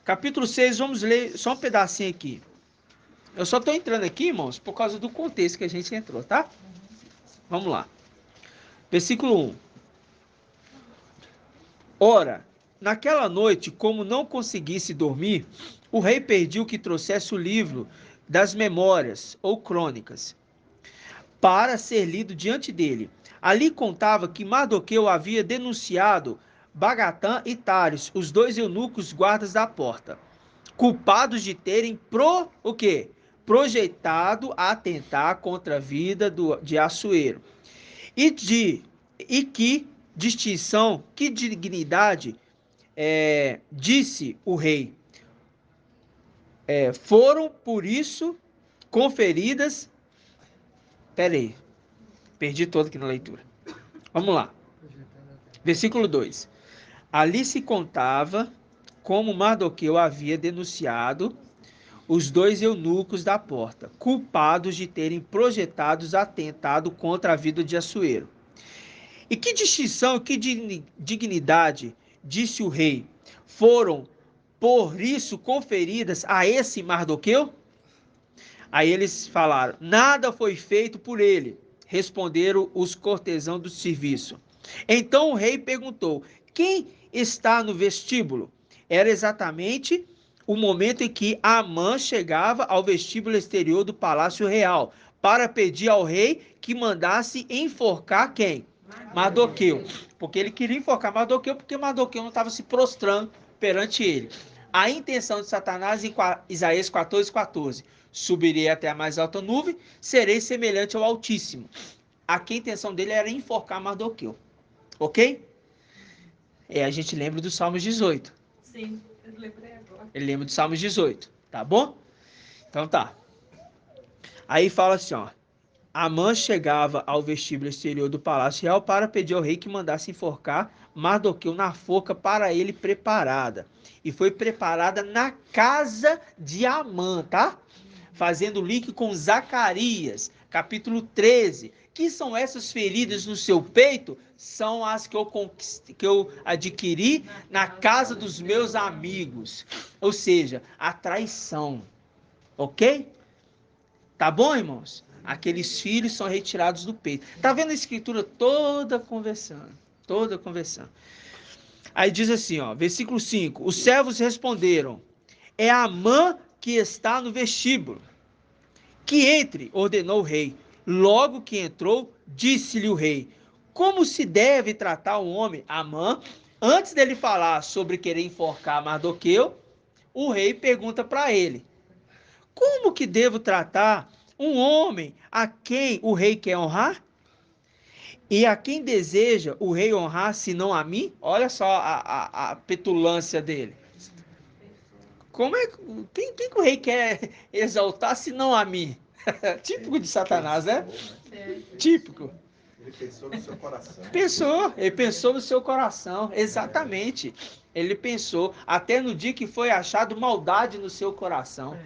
S1: Capítulo 6, vamos ler só um pedacinho aqui. Eu só estou entrando aqui, irmãos, por causa do contexto que a gente entrou, tá? Vamos lá. Versículo 1. Ora, naquela noite, como não conseguisse dormir, o rei pediu que trouxesse o livro das memórias ou crônicas para ser lido diante dele. Ali contava que Mardoqueu havia denunciado Bagatã e Tários, os dois eunucos guardas da porta, culpados de terem projetado atentar contra a vida de Assuero. E que distinção, que dignidade, disse o rei, foram por isso conferidas. Peraí, perdi todo aqui na leitura. Vamos lá. Versículo 2. Ali se contava como Mardoqueu havia denunciado os dois eunucos da porta, culpados de terem projetado atentado contra a vida de Assuero. E que distinção, que dignidade, disse o rei, foram por isso conferidas a esse Mardoqueu? Aí eles falaram, nada foi feito por ele, responderam os cortesãos do serviço. Então o rei perguntou, quem está no vestíbulo? Era exatamente o momento em que Amã chegava ao vestíbulo exterior do palácio real para pedir ao rei que mandasse enforcar quem? Mardoqueu. Porque ele queria enforcar Mardoqueu porque Mardoqueu não estava se prostrando perante ele. A intenção de Satanás em Isaías 14:14. Subirei até a mais alta nuvem, serei semelhante ao Altíssimo. Aqui a intenção dele era enforcar Mardoqueu. Ok? A gente lembra do Salmos 18.
S4: Sim, eu lembrei agora.
S1: Ele lembra do Salmos 18. Tá bom? Então tá. Aí fala assim, ó. Amã chegava ao vestíbulo exterior do palácio real para pedir ao rei que mandasse enforcar Mardoqueu na forca para ele preparada. E foi preparada na casa de Amã, tá? Fazendo link com Zacarias, capítulo 13. Que são essas feridas no seu peito? São as que eu adquiri na casa dos meus amigos. Ou seja, a traição. Ok? Tá bom, irmãos? Aqueles filhos são retirados do peito. Tá vendo a escritura toda conversando? Toda conversando. Aí diz assim, ó, versículo 5. Os servos responderam: é Amã que está no vestíbulo. Que entre, ordenou o rei. Logo que entrou, disse-lhe o rei: como se deve tratar um homem? Amã, antes dele falar sobre querer enforcar Mardoqueu, o rei pergunta para ele: como que devo tratar um homem a quem o rei quer honrar? E a quem deseja o rei honrar, senão a mim? Olha só a petulância dele. Como é quem que o rei quer exaltar, senão a mim? Típico de Satanás, né? Típico.
S8: Ele pensou no seu coração.
S1: Ele pensou no seu coração, exatamente. Ele pensou, até no dia que foi achado maldade no seu coração.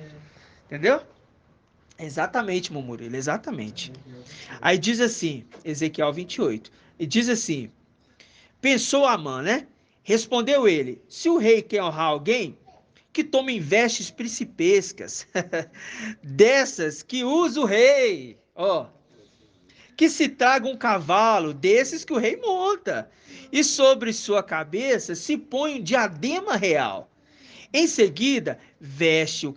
S1: Entendeu? Exatamente, Murilo, exatamente. Aí diz assim, Ezequiel 28, e diz assim, pensou Amã, né? Respondeu ele, se o rei quer honrar alguém, que tome vestes principescas, dessas que usa o rei, ó, que se traga um cavalo desses que o rei monta, e sobre sua cabeça se põe um diadema real. Em seguida, vestes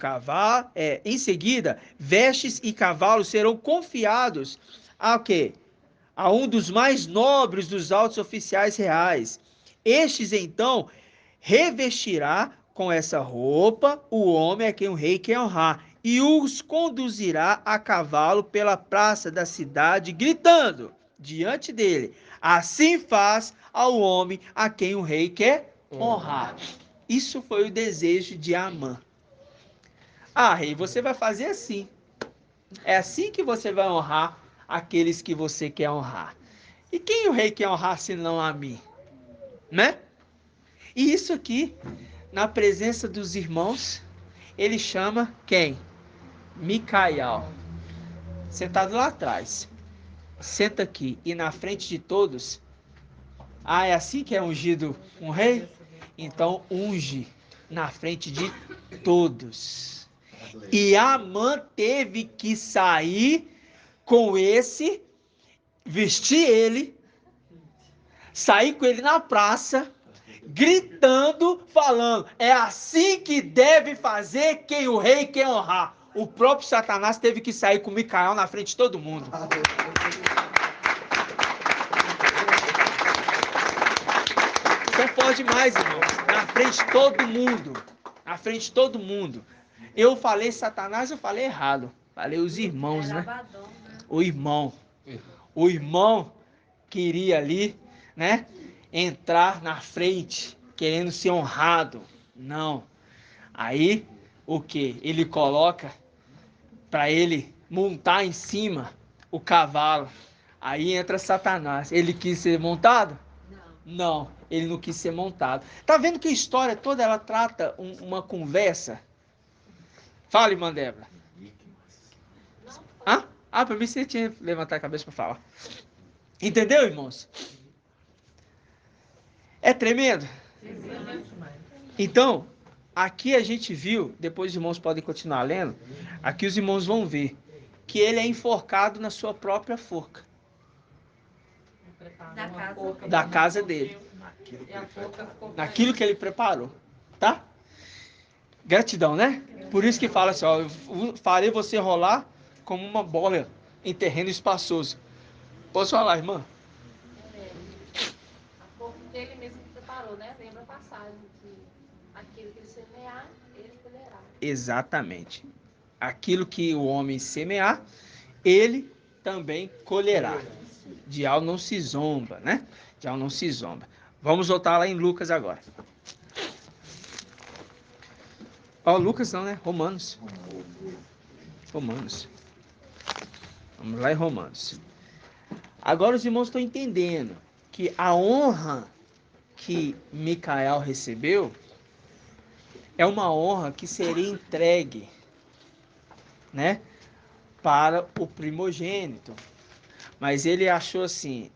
S1: e cavalos serão confiados a quê? A um dos mais nobres dos altos oficiais reais. Estes, então, revestirá com essa roupa o homem a quem o rei quer honrar, e os conduzirá a cavalo pela praça da cidade, gritando diante dele: assim faz ao homem a quem o rei quer honrar. Isso foi o desejo de Amã. Ah, rei, você vai fazer assim. É assim que você vai honrar aqueles que você quer honrar. E quem o rei quer honrar senão a mim? Né? E isso aqui, na presença dos irmãos, ele chama quem? Micael. Sentado lá atrás. Senta aqui e na frente de todos. Ah, é assim que é ungido um rei? Então unge na frente de todos. E Amã teve que sair com esse, vestir ele, sair com ele na praça, gritando, falando: é assim que deve fazer quem o rei quer honrar. O próprio Satanás teve que sair com Micael na frente de todo mundo. Então pode mais, irmãos. Na frente de todo mundo. Na frente de todo mundo. Eu falei Satanás, eu falei errado. Falei os irmãos, né? O irmão. O irmão queria ali, né? Entrar na frente, querendo ser honrado. Não. Aí, o que? Ele coloca para ele montar em cima o cavalo. Aí entra Satanás. Ele quis ser montado? Não, ele não quis ser montado. Tá vendo que a história toda ela trata uma conversa? Fala, irmã Débora. Hã? Ah, para mim você tinha que levantar a cabeça para falar. Entendeu, irmãos? É tremendo? Então, aqui a gente viu, depois os irmãos podem continuar lendo, aqui os irmãos vão ver que ele é enforcado na sua própria forca. Da casa dele. Naquilo que ele preparou, tá? Gratidão, né? Por isso que fala assim, ó, eu farei você rolar como uma bola em terreno espaçoso. Posso falar, irmã?
S9: Porque ele mesmo que preparou, né? Lembra a passagem que aquilo que ele semear, ele colherá.
S1: Exatamente. Aquilo que o homem semear, ele também colherá. De algo não se zomba, né? De algo não se zomba. Vamos voltar lá em Lucas agora. Ó, Lucas não, né? Romanos. Romanos. Vamos lá em Romanos. Agora os irmãos estão entendendo que a honra que Micael recebeu é uma honra que seria entregue, né, para o primogênito. Mas ele achou assim,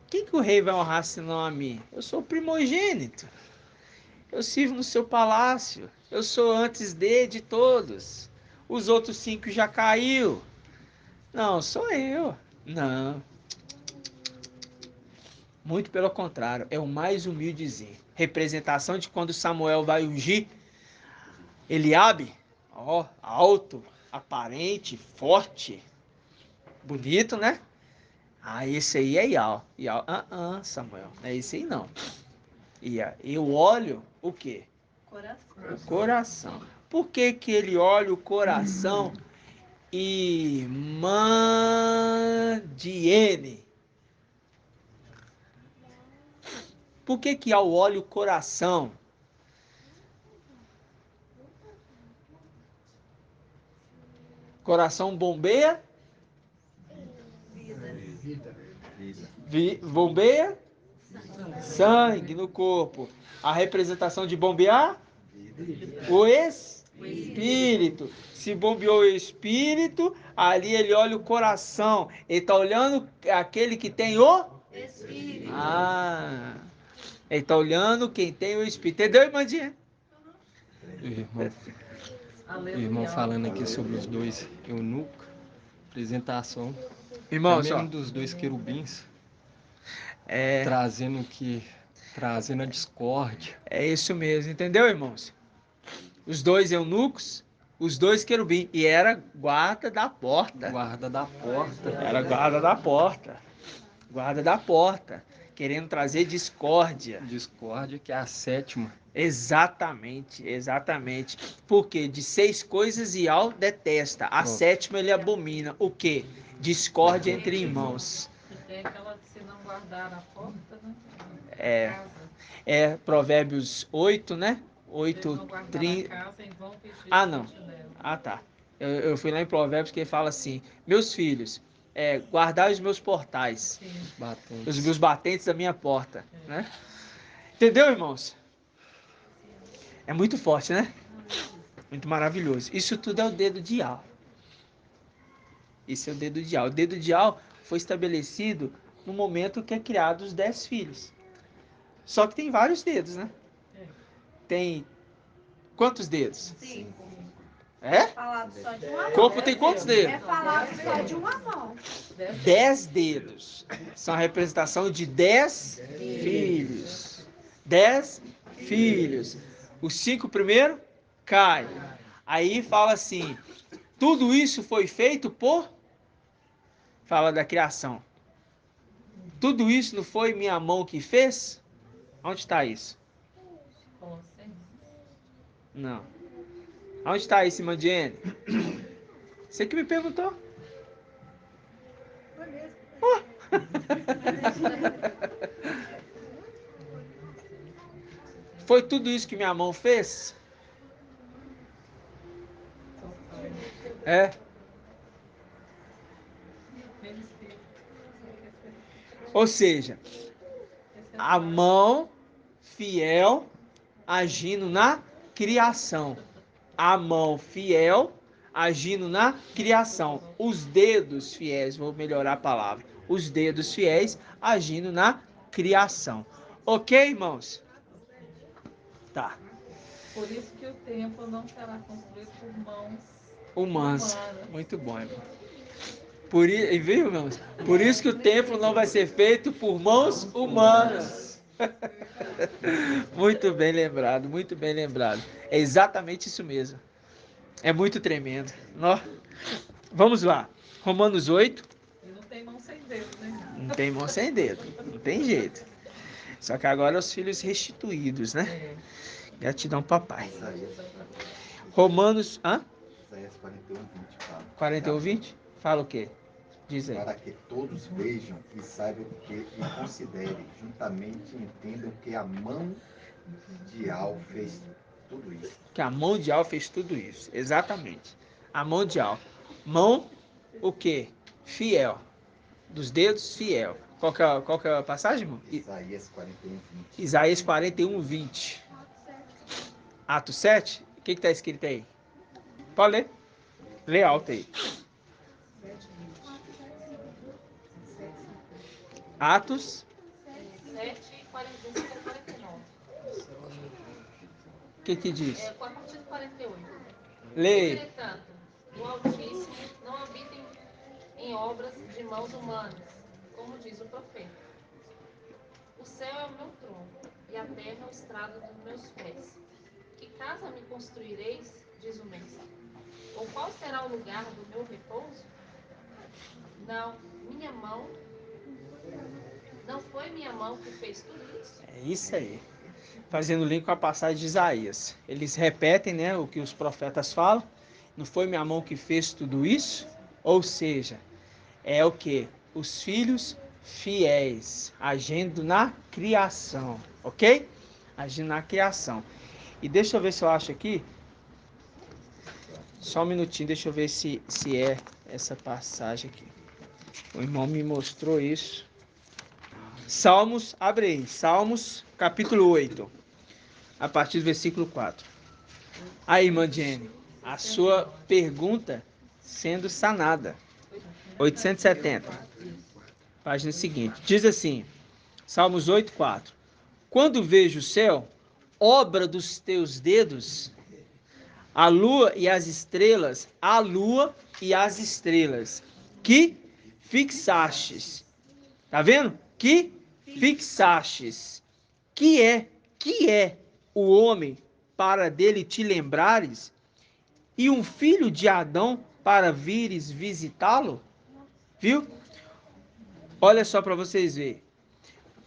S1: quem que o rei vai honrar senão a mim? Eu sou o primogênito. Eu sirvo no seu palácio. Eu sou antes de todos. Os outros 5 já caiu. Não, sou eu. Não. Muito pelo contrário, é o mais humildezinho. Representação de quando Samuel vai ungir Eliabe, ó, alto, aparente, forte, bonito, né? Esse aí é Ial. Ial, Samuel, não é esse aí não. Eu olho o quê?
S6: Coração.
S1: O coração. Por que que ele olha o coração e mandiene? Por que que ao olho o coração? Coração bombeia? Bombeia? Sangue no corpo. A representação de bombear? O espírito. Se bombeou o espírito, ali ele olha o coração. Ele está olhando aquele que tem o
S6: Espírito.
S1: Ele está olhando quem tem o espírito. Entendeu, irmãzinha?
S10: Irmão falando aqui sobre os 2 eunucos, apresentação.
S1: Irmão,
S10: mesmo dos 2 querubins, trazendo a discórdia.
S1: É isso mesmo, entendeu, irmãos? Os 2 eunucos, os 2 querubins, e era guarda da porta.
S10: Guarda da porta.
S1: Era guarda da porta. Guarda da porta, querendo trazer discórdia.
S10: Discórdia, que é a 7ª.
S1: Exatamente, exatamente. Porque de 6 coisas Ial detesta, a 7ª ele abomina. O quê? Discórdia entre irmãos.
S4: Tem aquela que se não guardar a porta, né?
S1: É Provérbios 8, né? 8, 30. Não. Tá. Eu fui lá em Provérbios que ele fala assim: meus filhos, guardai os meus portais, os meus batentes da minha porta, né? Entendeu, irmãos? É muito forte, né? Muito maravilhoso. Isso tudo é o dedo de Ial. Isso é o dedo de Ial. O dedo de Ial foi estabelecido no momento que é criado os 10 filhos. Só que tem vários dedos, né? Tem quantos dedos?
S6: 5.
S1: É?
S6: Falado só de uma mão.
S1: Corpo tem quantos dedos?
S6: É falado só de uma mão.
S1: 10 dedos. São a representação de 10 filhos. 10 filhos. Os 5 primeiros caem. Aí fala assim: tudo isso foi feito por... Fala da criação. Tudo isso não foi minha mão que fez? Onde está isso? Não. Onde está isso, Mandiene? Você que me perguntou. Foi tudo isso que minha mão fez? Ou seja, a mão fiel agindo na criação. A mão fiel agindo na criação. Os dedos fiéis, vou melhorar a palavra. Os dedos fiéis agindo na criação. Ok, irmãos? Tá.
S4: Por isso que o templo não será construído por mãos
S1: humanas. Muito bom, irmão. Viu, irmãos? Por isso que o templo não vai ser feito por mãos humanas. Muito bem lembrado, muito bem lembrado. É exatamente isso mesmo. É muito tremendo. Nó. Vamos lá. Romanos 8.
S4: E não tem mão sem dedo, né?
S1: Não tem mão sem dedo. Não tem jeito. Só que agora os filhos restituídos, né?
S4: É.
S1: Gratidão, papai.
S8: Isaías,
S1: Romanos. Hã?
S8: Isaías 41:20 fala.
S1: 41:20? Fala o quê? Diz aí.
S8: Para que todos vejam e saibam que e considerem, juntamente entendam que a mão de Al fez tudo isso.
S1: Que a mão de Al fez tudo isso. Exatamente. A mão de Al. Mão, o quê? Fiel. Dos dedos, fiel. Qual que é a passagem, irmão?
S8: Isaías 41:20.
S1: Isaías 41:20. Atos 7? O que está escrito aí? Pode ler. Lê alto aí. Atos
S9: 7, 45 e 49.
S1: O que diz?
S9: A partir do 48.
S1: Lê.
S9: Entretanto, o Altíssimo não habita em obras de mãos humanas, como diz o profeta. O céu é o meu trono, e a terra é o estrado dos meus pés. Que casa me construireis, diz o Mestre? Ou qual será o lugar do meu repouso? Não foi minha mão que fez tudo isso?
S1: É isso aí. Fazendo link com a passagem de Isaías. Eles repetem, né, o que os profetas falam. Não foi minha mão que fez tudo isso? Ou seja, é o que? Os filhos fiéis, agindo na criação, ok? Agindo na criação. E deixa eu ver se eu acho aqui. Só um minutinho, deixa eu ver se é essa passagem aqui. O irmão me mostrou isso. Salmos, abre aí. Salmos, capítulo 8. A partir do versículo 4. Aí, irmã Jenny, a sua pergunta sendo sanada. 870. Página seguinte. Diz assim, Salmos 8, 4. Quando vejo o céu, obra dos teus dedos, a lua e as estrelas, que fixastes. Tá vendo? Que fixastes. Que é o homem para dele te lembrares, e um filho de Adão para vires visitá-lo? Viu? Olha só para vocês verem.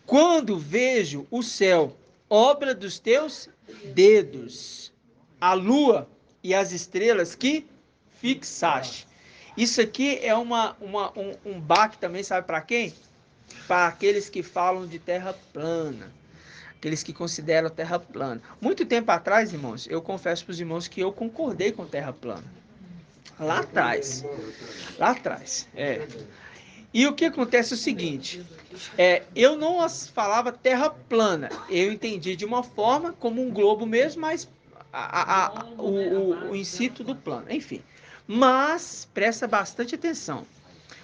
S1: Quando vejo o céu, obra dos teus dedos, a lua e as estrelas que fixaste. Isso aqui é um baque também, sabe para quem? Para aqueles que falam de terra plana. Aqueles que consideram terra plana. Muito tempo atrás, irmãos, eu confesso para os irmãos que eu concordei com terra plana. Lá atrás. E o que acontece é o seguinte, eu não falava terra plana, eu entendi de uma forma como um globo mesmo, mas o incito do plano, enfim. Mas presta bastante atenção.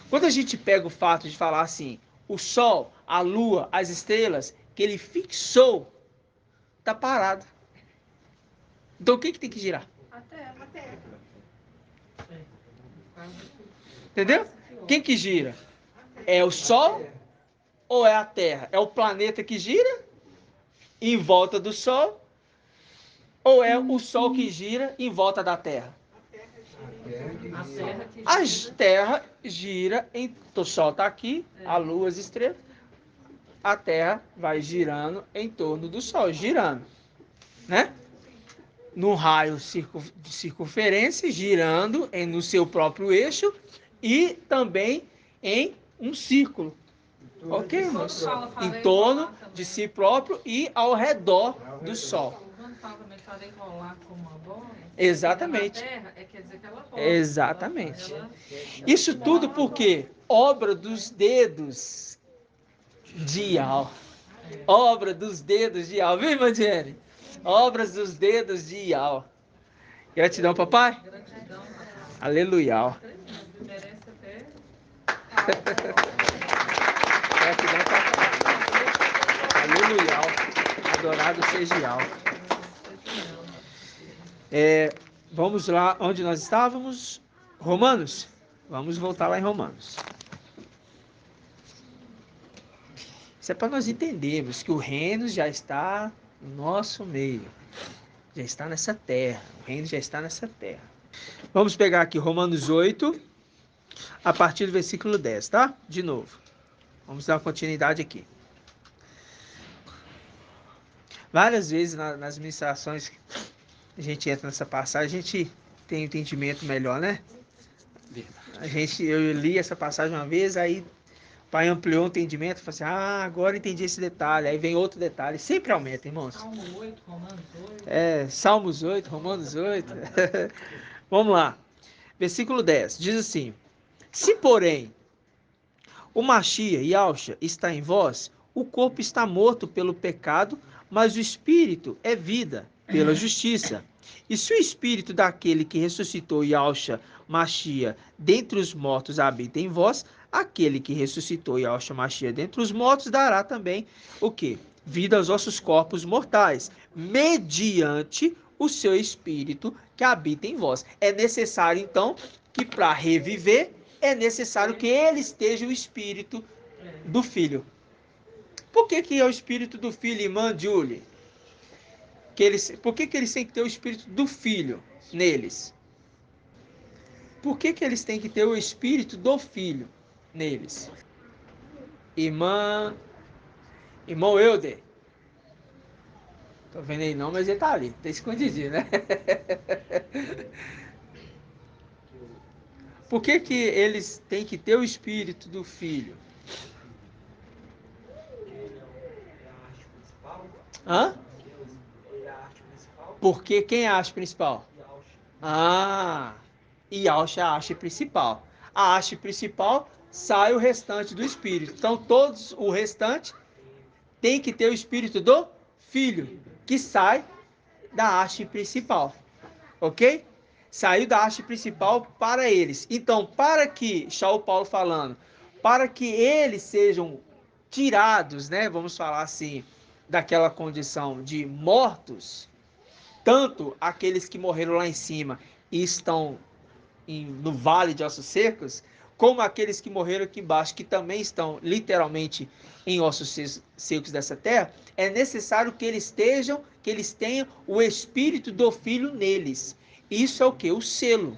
S1: Quando a gente pega o fato de falar assim, o sol, a lua, as estrelas, que ele fixou, tá parado. Então o que tem que girar?
S6: A terra.
S1: Entendeu? Quem que gira? É o sol ou é a terra? É o planeta que gira em volta do sol ou é o sol que gira em volta da terra? A terra gira, o sol está aqui, a lua, as estrelas, a terra vai girando em torno do sol, girando, né? Num raio de circunferência, girando no seu próprio eixo e também em um círculo, ok, irmãos? Em torno de si próprio e ao redor do sol. Exatamente. Exatamente. Isso tudo porque obra dos dedos de Al. Obra dos dedos de Al. Viu, irmã Jenny? Obras dos dedos de Al. Gratidão, papai.
S4: Gratidão, papai.
S1: Aleluia.
S4: Merece até.
S1: Gratidão, papai. Aleluia. Adorado seja Al. Vamos lá onde nós estávamos. Romanos. Vamos voltar lá em Romanos. Isso é para nós entendermos que o reino já está no nosso meio. Já está nessa terra. O reino já está nessa terra. Vamos pegar aqui Romanos 8, a partir do versículo 10, tá? De novo. Vamos dar uma continuidade aqui. Várias vezes nas ministrações a gente entra nessa passagem, a gente tem um entendimento melhor, né? Eu li essa passagem uma vez, aí o pai ampliou o entendimento, falou assim, agora entendi esse detalhe, aí vem outro detalhe, sempre aumenta, irmãos.
S4: Salmo 8, Romanos 8.
S1: Salmos 8, Romanos 8. Vamos lá. Versículo 10, diz assim, se porém o Machia, Yahshua, está em vós, o corpo está morto pelo pecado, mas o espírito é vida pela justiça. E se o espírito daquele que ressuscitou Yahshua, Machia, dentre os mortos habita em vós, aquele que ressuscitou Yahshua, Machia, dentre os mortos dará também o quê? Vida aos vossos corpos mortais, mediante o seu espírito que habita em vós. É necessário, então, que para reviver, é necessário que ele esteja o espírito do filho. Por que é o espírito do filho, irmã Julie? Por que eles têm que ter o espírito do filho neles? Por que eles têm que ter o espírito do filho neles? Irmão Euder. Tô vendo aí não, mas ele tá ali. Tá escondidinho, né? Por que eles têm que ter o espírito do filho? Hã? Porque quem é a haste principal? Yahshua é a haste principal. A haste principal sai o restante do espírito. Então, todos o restante tem que ter o espírito do filho, que sai da haste principal. Ok? Saiu da haste principal para eles. Então, para que, Shaul Paulo falando, para que eles sejam tirados, né, vamos falar assim, daquela condição de mortos, tanto aqueles que morreram lá em cima e estão no vale de ossos secos, como aqueles que morreram aqui embaixo, que também estão literalmente em ossos secos dessa terra, é necessário que eles tenham o espírito do filho neles. Isso é o que? O selo.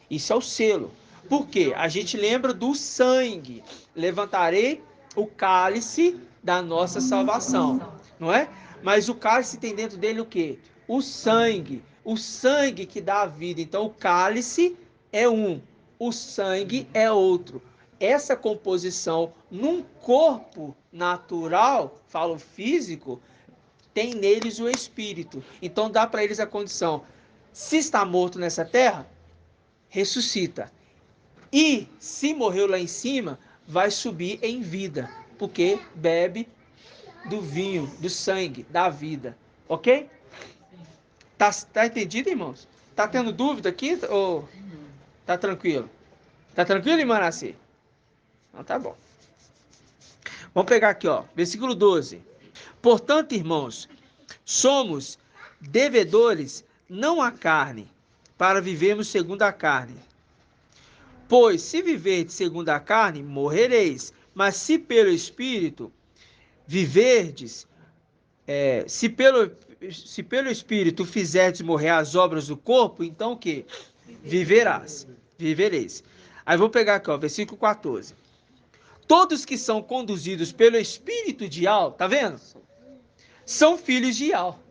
S1: Isso é o selo. Por quê? A gente lembra do sangue. Levantarei o cálice da nossa salvação, não é? Mas o cálice tem dentro dele o quê? O sangue que dá a vida. Então o cálice é um, o sangue é outro. Essa composição num corpo natural, falo físico, tem neles o espírito. Então dá para eles a condição. Se está morto nessa terra, ressuscita. E se morreu lá em cima, vai subir em vida, porque bebe do vinho, do sangue, da vida. Ok? Tá entendido, irmãos? Tá tendo dúvida aqui? Ou tá tranquilo? Tá tranquilo, irmã Nasci? Então tá bom. Vamos pegar aqui, ó, versículo 12. Portanto, irmãos, somos devedores não à carne, para vivermos segundo a carne. Pois, se viverdes segundo a carne, morrereis. Mas se pelo Espírito viverdes, se pelo Espírito fizerdes morrer as obras do corpo, então o que? Vivereis. Aí vou pegar aqui, ó, versículo 14. Todos que são conduzidos pelo Espírito de Yahweh, tá vendo? São filhos de Yahweh.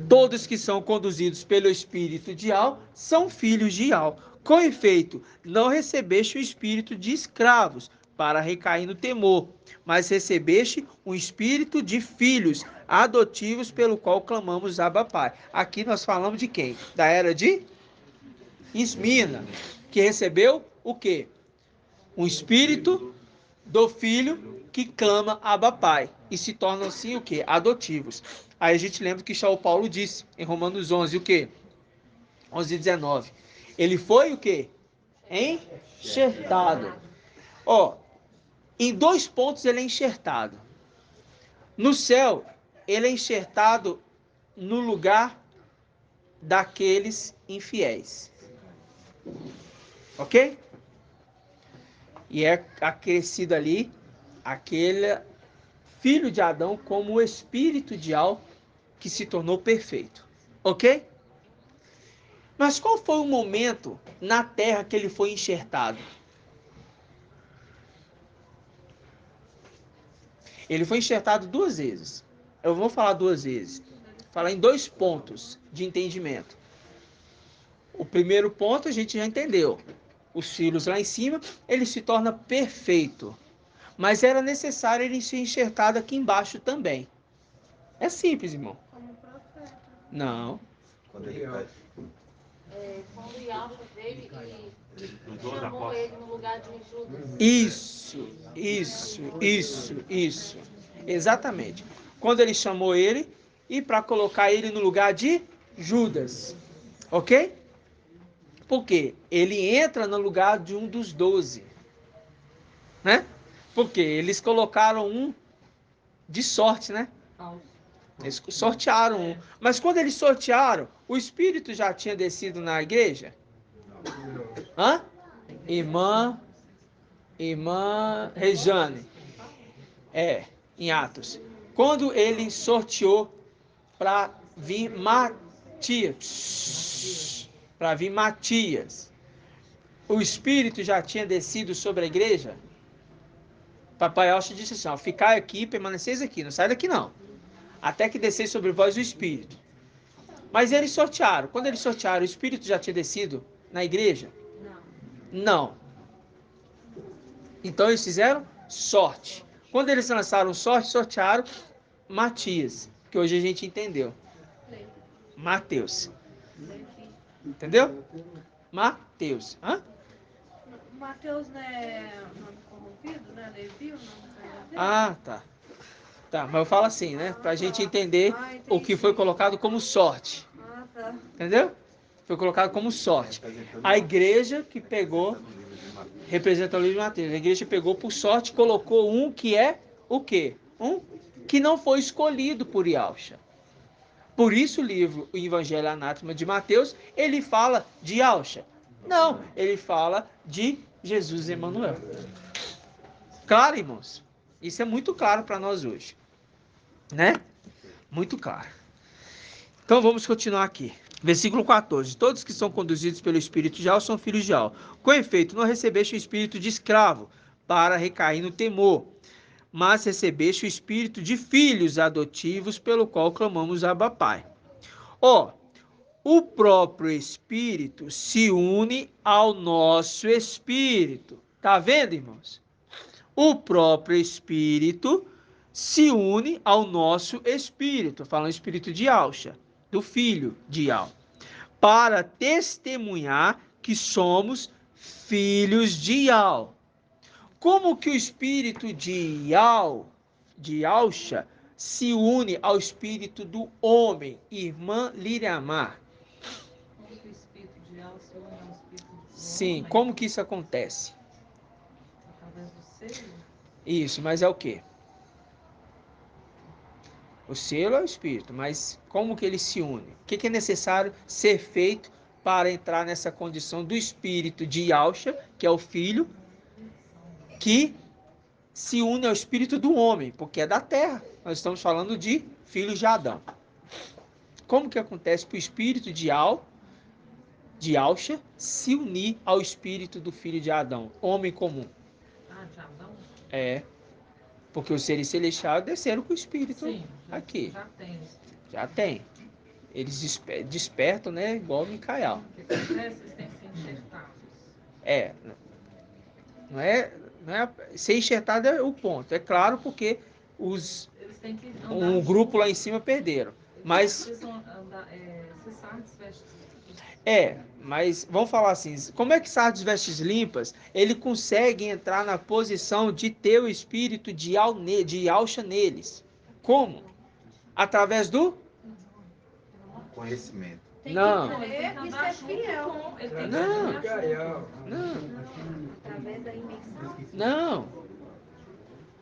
S1: Todos que são conduzidos pelo Espírito de Yahweh são filhos de Yahweh. Com efeito, não recebeste o espírito de escravos para recair no temor, mas recebeste um espírito de filhos adotivos pelo qual clamamos Abba Pai. Aqui nós falamos de quem? Da era de Esmirna, que recebeu o quê? Um espírito do filho que clama Abba Pai e se tornam assim o quê? Adotivos. Aí a gente lembra que Shaul Paulo disse em Romanos 11, o quê? 11:19. Ele foi o quê? Enxertado. Ó, em 2 pontos ele é enxertado. No céu, ele é enxertado no lugar daqueles infiéis. Ok? E é acrescido ali aquele filho de Adão como o espírito ideal que se tornou perfeito. Ok? Mas qual foi o momento na terra que ele foi enxertado? Ele foi enxertado 2 vezes. Eu vou falar 2 vezes. Falar em 2 pontos de entendimento. O primeiro ponto a gente já entendeu. Os filhos lá em cima, ele se torna perfeito. Mas era necessário ele ser enxertado aqui embaixo também. É simples, irmão.
S6: Como profeta.
S1: Não.
S8: Quando ele cai.
S9: Quando Yalcha veio e chamou ele no lugar de Judas.
S1: Isso. Exatamente. Quando ele chamou ele e para colocar ele no lugar de Judas. Ok? Porque ele entra no lugar de um dos 12. Né? Porque eles colocaram um de sorte, né? Eles sortearam um. Mas quando eles sortearam, o Espírito já tinha descido na igreja? Hã? Irmã Rejane. Em Atos. Quando ele sorteou para vir Matias, o Espírito já tinha descido sobre a igreja? Papai Alcha disse assim, ó, ficai aqui, permaneceis aqui, não sai daqui não. Até que descer sobre vós o Espírito. Mas eles sortearam. Quando eles sortearam, o Espírito já tinha descido na igreja? Não. Então eles fizeram sorte. Quando eles lançaram sorte, sortearam Matias, que hoje a gente entendeu. Mateus. Entendeu? Mateus. Hã?
S6: Mateus não é nome corrompido, né? Levi, o nome corrompido.
S1: Ah, tá. Tá, mas eu falo assim, né? Pra gente entender o que foi colocado como sorte.
S6: Ah, tá.
S1: Entendeu? Foi colocado como sorte. A igreja que pegou, representa o livro de Mateus, a igreja pegou por sorte, colocou um que é o quê? Um que não foi escolhido por Yalcha. Por isso o livro, o Evangelho Anátema de Mateus, ele fala de Yalcha. Não, ele fala de Jesus Emanuel. Claro, irmãos? Isso é muito claro para nós hoje. Né? Muito claro. Então vamos continuar aqui. Versículo 14. Todos que são conduzidos pelo Espírito de Yahweh são filhos de Yahweh. Com efeito, não recebeste o espírito de escravo para recair no temor, mas recebeste o espírito de filhos adotivos, pelo qual clamamos Abba Pai. O próprio Espírito se une ao nosso espírito. Tá vendo, irmãos? O próprio Espírito se une ao nosso espírito. Falando espírito de Yalcha, do filho de Yahweh, para testemunhar que somos filhos de Yahweh. Como que o espírito de Yalcha, se une ao espírito do homem, irmã Liriamar?
S4: Como que o espírito de Yahweh se une ao espírito do homem?
S1: Sim, como que isso acontece?
S4: Através do selo?
S1: Isso, mas é o quê? O selo é o espírito, mas como que ele se une? O que é necessário ser feito para entrar nessa condição do espírito de Yalcha, que é o filho, que se une ao espírito do homem, porque é da terra. Nós estamos falando de filhos de Adão. Como que acontece para o espírito de Yalcha se unir ao espírito do filho de Adão, homem comum?
S4: De Adão?
S1: Porque os seres celestiais desceram com o espírito.
S4: Sim,
S1: aqui.
S4: Já tem.
S1: Eles despertam, né? Igual o Micael.
S4: O que acontece? Eles têm que ser enxertados.
S1: Não é ser enxertado é o ponto. É claro, porque
S4: eles têm que
S1: um grupo lá em cima perderam. Mas
S4: eles vão andar, cessar de vestes.
S1: Mas vamos falar assim, como é que Sardes Vestes Limpas, ele consegue entrar na posição de ter o espírito de Yalcha neles? Como? Através do
S8: conhecimento.
S1: Não.
S6: Isso é fiel. Através da imersão.
S1: Não.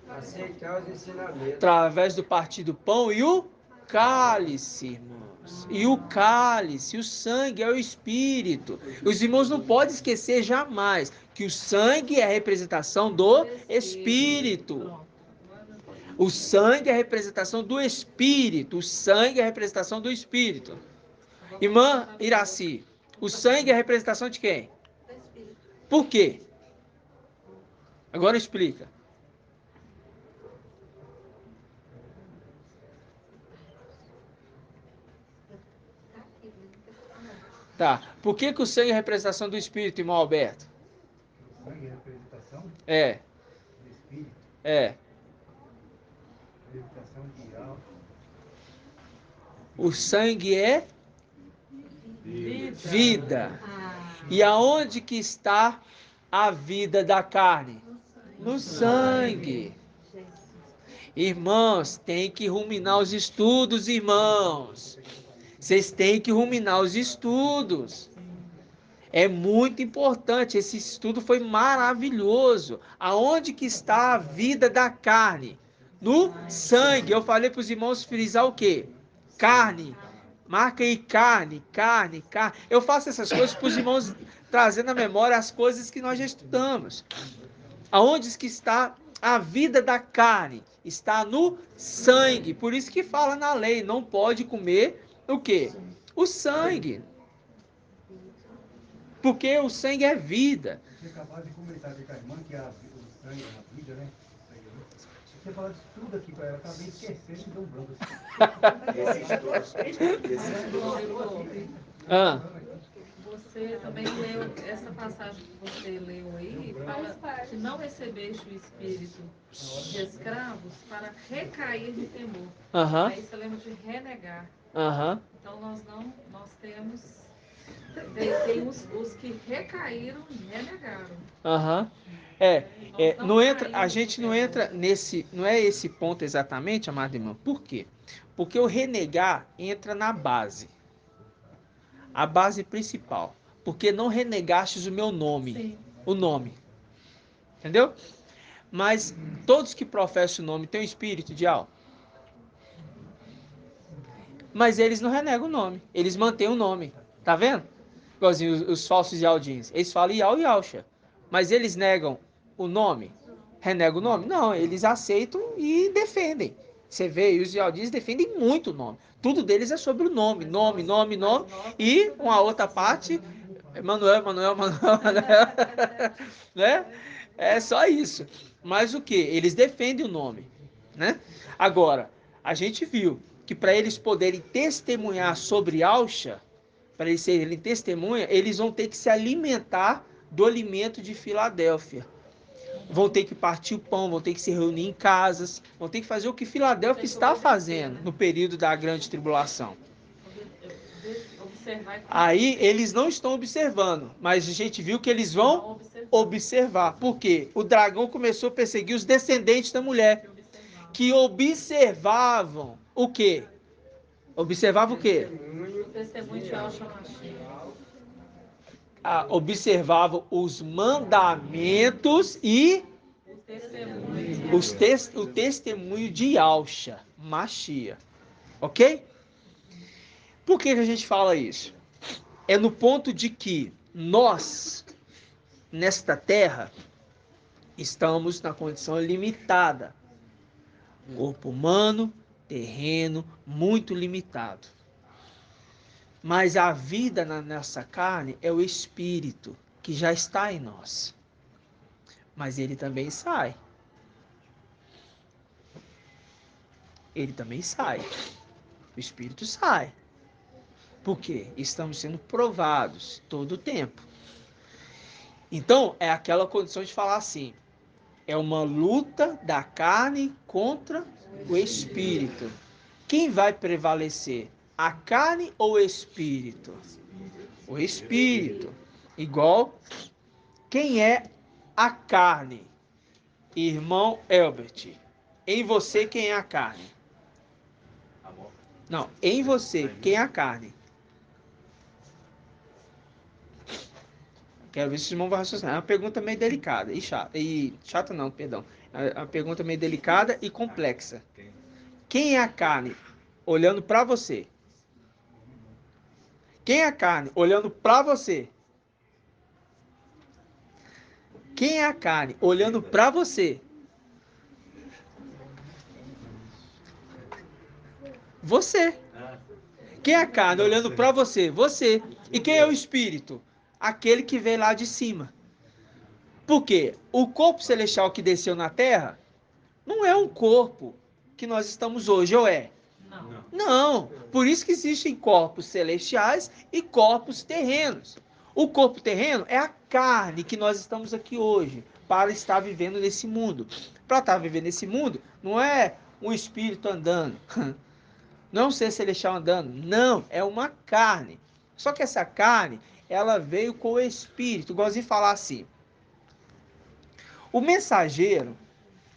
S2: Aceitar os ensinamentos.
S1: Através do partir do pão e o cálice, irmãos. E o cálice, o sangue é o espírito. Os irmãos não podem esquecer jamais que o sangue é a representação do espírito. O sangue é a representação do Espírito. O sangue é a representação do Espírito. Irmã Iraci, o sangue é a representação de quem? Por quê? Agora explica. Tá. Por que o sangue é a representação do Espírito, irmão Alberto?
S7: O sangue é a representação
S1: É.
S7: do Espírito,
S1: É.
S7: representação de algo.
S1: O sangue é vida. E aonde que está a vida da carne? No sangue. Irmãos, tem que ruminar os estudos, irmãos. Vocês têm que ruminar os estudos. É muito importante. Esse estudo foi maravilhoso. Aonde que está a vida da carne? No sangue. Eu falei para os irmãos frisar o quê? Carne. Marca aí carne, carne, carne. Eu faço essas coisas para os irmãos trazendo à memória as coisas que nós já estudamos. Aonde que está a vida da carne? Está no sangue. Por isso que fala na lei, não pode comer o quê? O sangue. Porque o sangue é vida.
S7: Você acabou de comentar com a irmã que o sangue é a vida, né? Você falou disso tudo aqui para ela, acabei esquecendo e deu um branco.
S4: Você também leu essa passagem que você leu aí, fala que não recebeste o espírito de escravos para recair de temor. Aí você lembra de renegar. Então nós temos tem os que recaíram e renegaram.
S1: Não entra, a gente não entra nesse, não é esse ponto exatamente, amado irmão. Por quê? Porque o renegar entra na base. A base principal. Porque não renegastes o meu nome. Sim. O nome. Entendeu? Mas todos que professam o nome têm o espírito de alma. Mas eles não renegam o nome. Eles mantêm o nome. Tá vendo? Igualzinho os falsos Yaldins. Eles falam Yal e Yalcha. Mas eles negam o nome? Renegam o nome? Não, eles aceitam e defendem. Você vê, os Yaldins defendem muito o nome. Tudo deles é sobre o nome. Nome. E uma outra parte, Manuel. Né? É só isso. Mas o que? Eles defendem o nome. Né? Agora, a gente viu que para eles poderem testemunhar sobre Alcha, para eles serem testemunha, eles vão ter que se alimentar do alimento de Filadélfia. Vão ter que partir o pão, vão ter que se reunir em casas, vão ter que fazer o que Filadélfia está fazendo no período da grande tribulação. Aí eles não estão observando, mas a gente viu que eles vão observar. Por quê? O dragão começou a perseguir os descendentes da mulher, que observavam o quê? Observava o quê? Observavam os mandamentos e o testemunho de Yahshua, Mashiach. Ok? Por que a gente fala isso? É no ponto de que nós, nesta terra, estamos na condição limitada. Corpo humano, terreno, muito limitado. Mas a vida na nossa carne é o espírito que já está em nós. Mas ele também sai. Ele também sai. O espírito sai. Por quê? Estamos sendo provados todo o tempo. Então, é aquela condição de falar assim, é uma luta da carne contra o espírito. Quem vai prevalecer? A carne ou o espírito? O espírito. Igual, quem é a carne? Irmão Elbert, em você quem é a carne? Não, em você, quem é a carne? Quero ver se o irmão vai raciocinar. É uma pergunta meio delicada e chata. Chata não, perdão. É uma pergunta meio delicada e complexa. Quem é a carne? Olhando para você. Quem é a carne? Olhando para você. Quem é a carne? Olhando para você. Você. Quem é a carne? Olhando para você. Você. E quem é o espírito? Aquele que veio lá de cima. Por quê? O corpo celestial que desceu na terra não é um corpo que nós estamos hoje, ou é? Não. Por isso que existem corpos celestiais e corpos terrenos. O corpo terreno é a carne que nós estamos aqui hoje, para estar vivendo nesse mundo. Para estar vivendo nesse mundo, não é um espírito andando, não é um ser celestial andando, não, é uma carne. Só que essa carne, ela veio com o espírito, igualzinho falar assim. O mensageiro,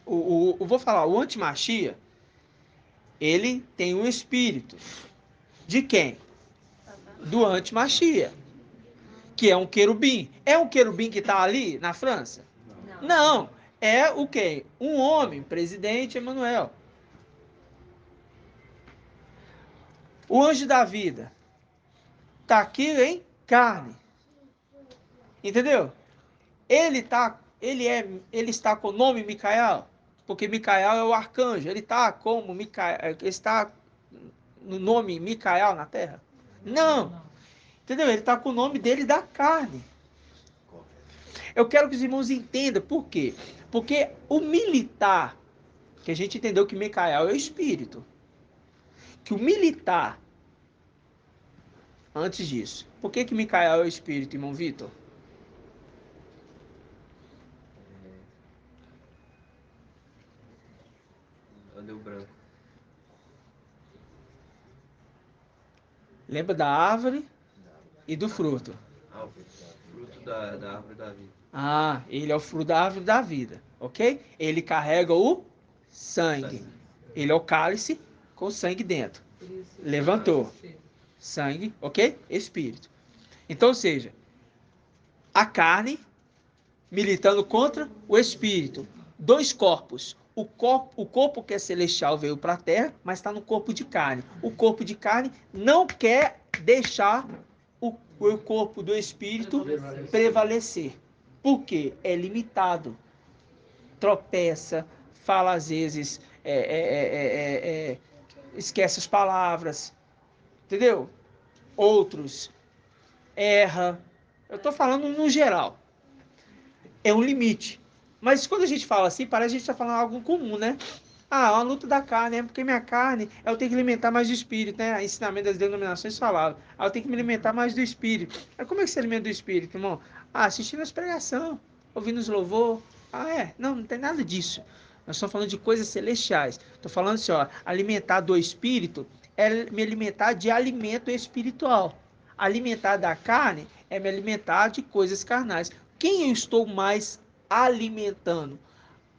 S1: vou falar, o antimachia, ele tem um espírito. De quem? Do antimachia, que é um querubim. É um querubim que está ali na França? Não. É o quê? Um homem, presidente Emmanuel. O anjo da vida está aqui em carne. Entendeu? Ele está com o nome Micael, porque Micael é o arcanjo. Ele está como Micael, está no nome Micael na terra? Não. Entendeu? Ele está com o nome dele da carne. Eu quero que os irmãos entendam por quê. Porque o militar, que a gente entendeu que Micael é o espírito, que o militar, antes disso, por que Micael é o espírito, irmão Vitor?
S5: Deu branco.
S1: Lembra da árvore e do fruto.
S5: O fruto da árvore da vida.
S1: Ele é o fruto da árvore da vida, ok? Ele carrega o sangue. Ele é o cálice com sangue dentro. Levantou. Sangue, ok? Espírito. Então, ou seja, a carne militando contra o espírito. Dois corpos. O corpo que é celestial veio para a terra, mas está no corpo de carne. O corpo de carne não quer deixar o corpo do espírito prevalecer. Por quê? É limitado. Tropeça, fala às vezes, esquece as palavras. Entendeu? Outros erra. Eu estou falando no geral. É um limite. Mas quando a gente fala assim, parece que a gente está falando algo comum, né? É uma luta da carne, porque minha carne, eu tenho que alimentar mais do espírito, né? O ensinamento das denominações falava. Eu tenho que me alimentar mais do espírito. Mas como é que se alimenta do espírito, irmão? Assistindo as pregações, ouvindo os louvor. Não tem nada disso. Nós estamos falando de coisas celestiais. Estou falando assim, alimentar do espírito é me alimentar de alimento espiritual. Alimentar da carne é me alimentar de coisas carnais. Quem eu estou mais alimentando?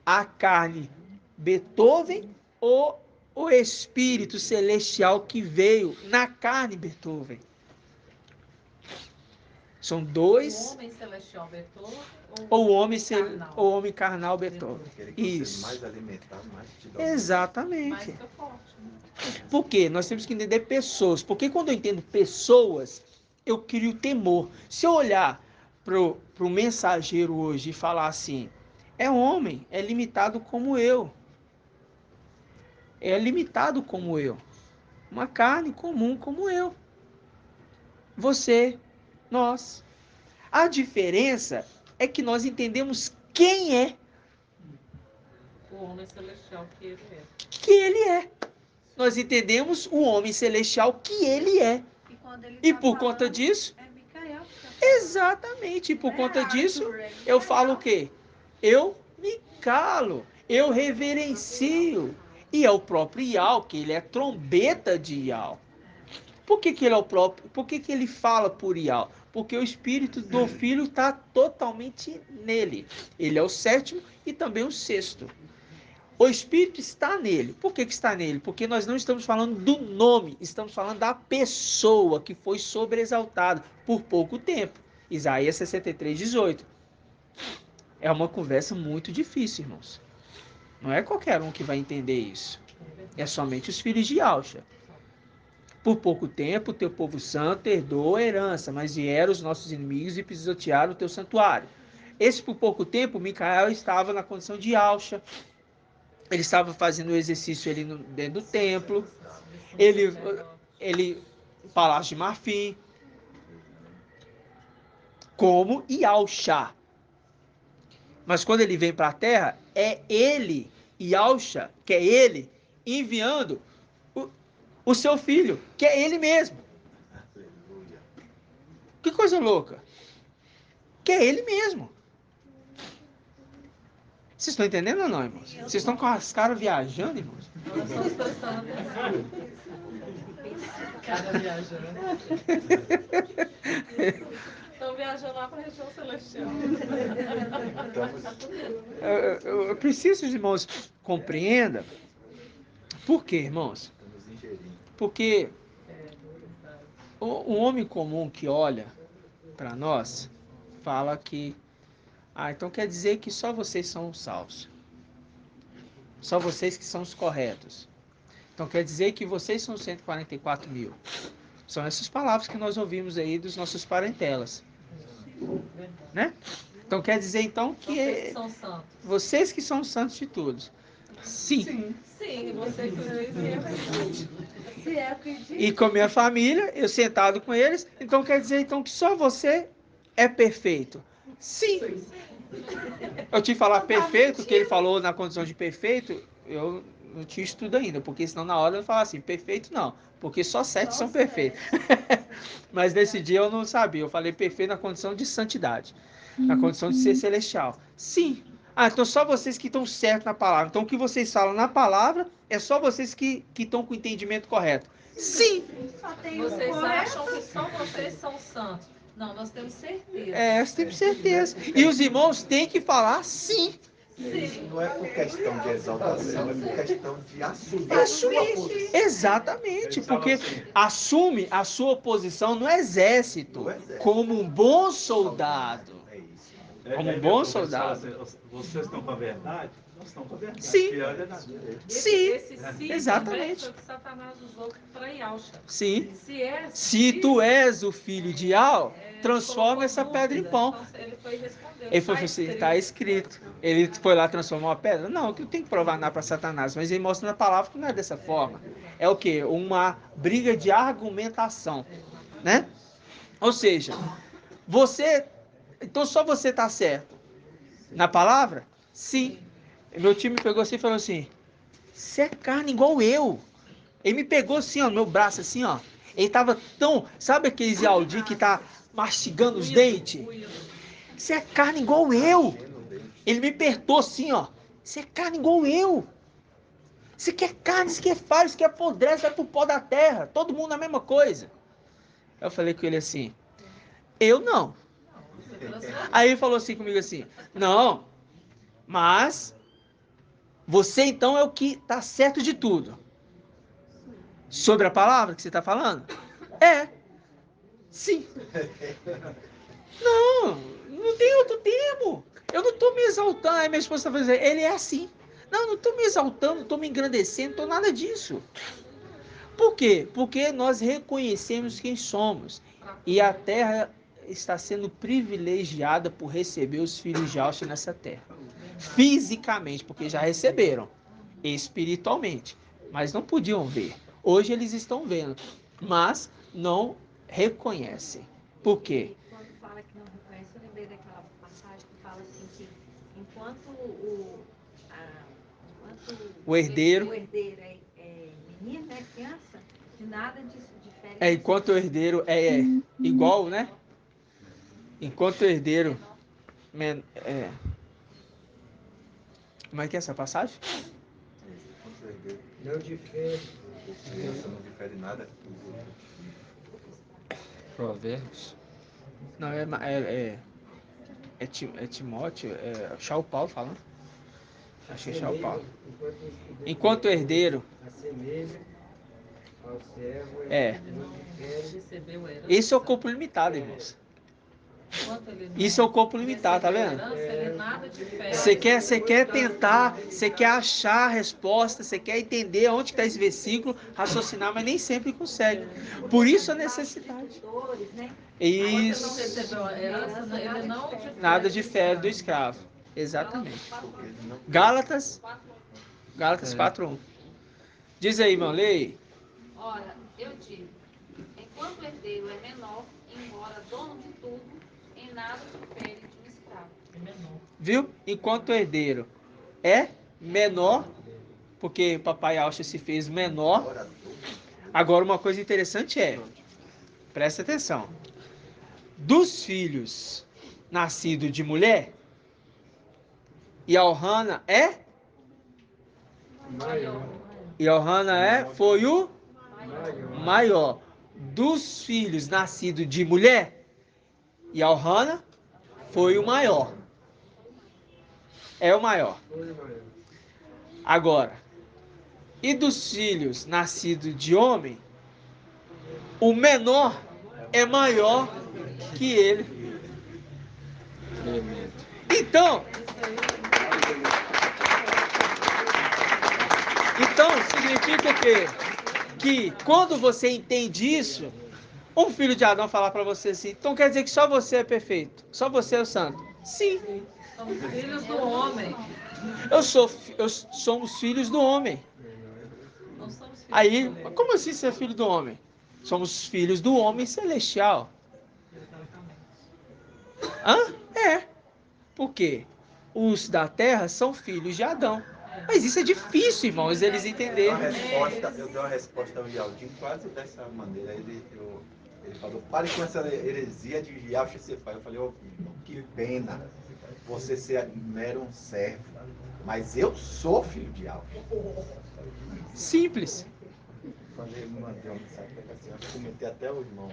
S1: A carne Beethoven ou o espírito celestial que veio na carne Beethoven? São dois.
S4: O homem celestial Beethoven
S1: ou o homem carnal Beethoven. Isso.
S8: Mais alimentado, mais te dá.
S1: Exatamente.
S4: Mais forte, né?
S1: Por quê? Nós temos que entender pessoas. Porque quando eu entendo pessoas, eu crio temor. Se eu olhar para o mensageiro hoje e falar assim, é homem, é limitado como eu. É limitado como eu. Uma carne comum como eu. Você, nós. A diferença é que nós entendemos quem é.
S4: O homem celestial que ele é.
S1: Que ele é. Nós entendemos o homem celestial que ele é. E por conta disso... Exatamente. E por conta disso, eu falo o quê? Eu me calo. Eu reverencio. E é o próprio Ial, que ele é trombeta de Ial. Por que ele é o próprio? Por que ele fala por Ial? Porque o espírito do filho está totalmente nele. Ele é o sétimo e também o sexto. O espírito está nele. Por que está nele? Porque nós não estamos falando do nome, estamos falando da pessoa que foi sobreexaltada por pouco tempo. Isaías 63, 18. É uma conversa muito difícil, irmãos. Não é qualquer um que vai entender isso. É somente os filhos de Alcha. Por pouco tempo, teu povo santo herdou a herança, mas vieram os nossos inimigos e pisotearam o teu santuário. Esse por pouco tempo, Micael estava na condição de Alcha. Ele estava fazendo o exercício ali dentro do templo. Ele palácio de marfim, como Yahusha. Mas quando ele vem para a terra, é ele, Yahusha, que é ele, enviando o seu filho, que é ele mesmo. Que coisa louca. Que é ele mesmo. Vocês estão entendendo ou não, irmãos? Vocês estão com as caras viajando, irmãos?
S4: Cara viajando. Estão viajando lá para a região celestial.
S1: Eu preciso que os irmãos compreendam. Por quê, irmãos? Porque um homem comum que olha para nós fala que então quer dizer que só vocês são os salvos. Só vocês que são os corretos. Então quer dizer que vocês são 144 mil. São essas palavras que nós ouvimos aí dos nossos parentelas. Né? Então quer dizer então que vocês que são santos de todos. Sim.
S4: Sim, você que
S1: E com a minha família, eu sentado com eles, então quer dizer então que só você é perfeito. Sim. Eu te falar perfeito, que ele falou na condição de perfeito, eu não tinha estudo ainda, porque senão na hora eu falar assim, perfeito não, porque só 7 são perfeitos. Mas nesse dia eu não sabia, eu falei perfeito na condição de santidade, na condição de ser celestial. Sim. Então só vocês que estão certos na palavra. Então o que vocês falam na palavra é só vocês que estão com o entendimento correto. Sim.
S4: Vocês acham que só vocês são santos. Não, nós temos certeza.
S1: Nós temos certeza. E os irmãos têm que falar sim.
S8: Sim. Não é por questão de exaltação, é por questão de assumir a sua posição.
S1: Exatamente, porque assume a sua posição no exército, como um bom soldado. Como um bom soldado.
S11: Vocês estão com a verdade? Nós estamos com a verdade.
S1: Sim.
S4: Sim,
S1: exatamente.
S4: Foi o que Satanás usou para Yahusha.
S1: Sim. Se tu és o filho de Yah, transforma essa pedra em pão.
S4: Então, ele foi responder.
S1: Ele falou assim, está escrito. Ele foi lá transformar uma pedra? Não, que não tem que provar nada para Satanás, mas ele mostra na palavra que não é dessa forma. É o quê? Uma briga de argumentação, né? Ou seja, então só você está certo. Na palavra? Sim. Meu time me pegou assim e falou assim, você é carne igual eu. Ele me pegou assim, ó, no meu braço, assim, ó. Ele tava tão... Sabe aquele Zé Aldir que tá mastigando os dentes? Você é carne igual eu. Ele me apertou assim, ó. Você é carne igual eu. Você quer carne, você quer falho, você quer podre, vai pro pó da terra. Todo mundo a mesma coisa. Eu falei com ele assim, eu não. Aí ele falou assim comigo assim, não, mas você então é o que tá certo de tudo. Sobre a palavra que você está falando? Sim. Não tem outro termo. Eu não estou me exaltando. Aí minha esposa está dizendo, ele é assim. Não estou me exaltando, não estou me engrandecendo, não estou nada disso. Por quê? Porque nós reconhecemos quem somos. E a terra está sendo privilegiada por receber os filhos de Yahusha nessa terra. Fisicamente, porque já receberam. Espiritualmente. Mas não podiam ver. Hoje eles estão vendo, mas não reconhecem. Por quê?
S12: Quando fala que não reconhece, eu lembrei daquela passagem que fala assim que enquanto
S1: o herdeiro
S12: é menino, é criança, de nada difere.
S1: Enquanto o herdeiro é igual, né? Enquanto o herdeiro como é que é essa passagem?
S7: Não difere.
S8: Criança não difere nada.
S10: Provérbios.
S1: Não, é Timóteo, é Shaul Paulo falando. Acho que é Shaul Paulo. Enquanto o herdeiro esse é o corpo limitado, irmãos. Isso é o corpo limitado, tá vendo? Você quer tentar, você quer achar a resposta, você quer entender onde está esse versículo, raciocinar, mas nem sempre consegue. Por isso a necessidade. Isso. Nada difere do escravo. Exatamente. Gálatas Gálatas 4:1. Diz aí, irmão, leia.
S9: Ora, eu digo, enquanto o herdeiro é menor, embora dono de tudo, em nada difere de um escravo. É menor.
S1: Viu? Enquanto o herdeiro é menor, porque papai Alcha se fez menor. Agora, uma coisa interessante presta atenção, dos filhos nascidos de mulher, Elhana foi o maior. Dos filhos nascidos de mulher, Elhana foi o maior. É o maior. Agora, e dos filhos nascidos de homem, o menor é maior que ele. Então significa o quê? Que quando você entende isso, um filho de Adão falar para você assim, então quer dizer que só você é perfeito, só você é o santo. Sim.
S4: Somos filhos do homem.
S1: Somos filhos do homem.
S4: Não somos filhos
S1: Aí,
S4: do homem.
S1: como assim ser filho do homem? Somos filhos do homem celestial. Por quê? Os da terra são filhos de Adão. Mas isso é difícil, irmãos, eles entenderem.
S5: Eu dei uma resposta ao Yaldinho quase dessa maneira. Ele falou, pare com essa heresia de Yalcha ser pai. Eu falei, que pena você ser mero um servo. Mas eu sou filho de Yalcha.
S1: Simples.
S5: Falei, mandei uma mensagem para assim, eu comentei até o irmão,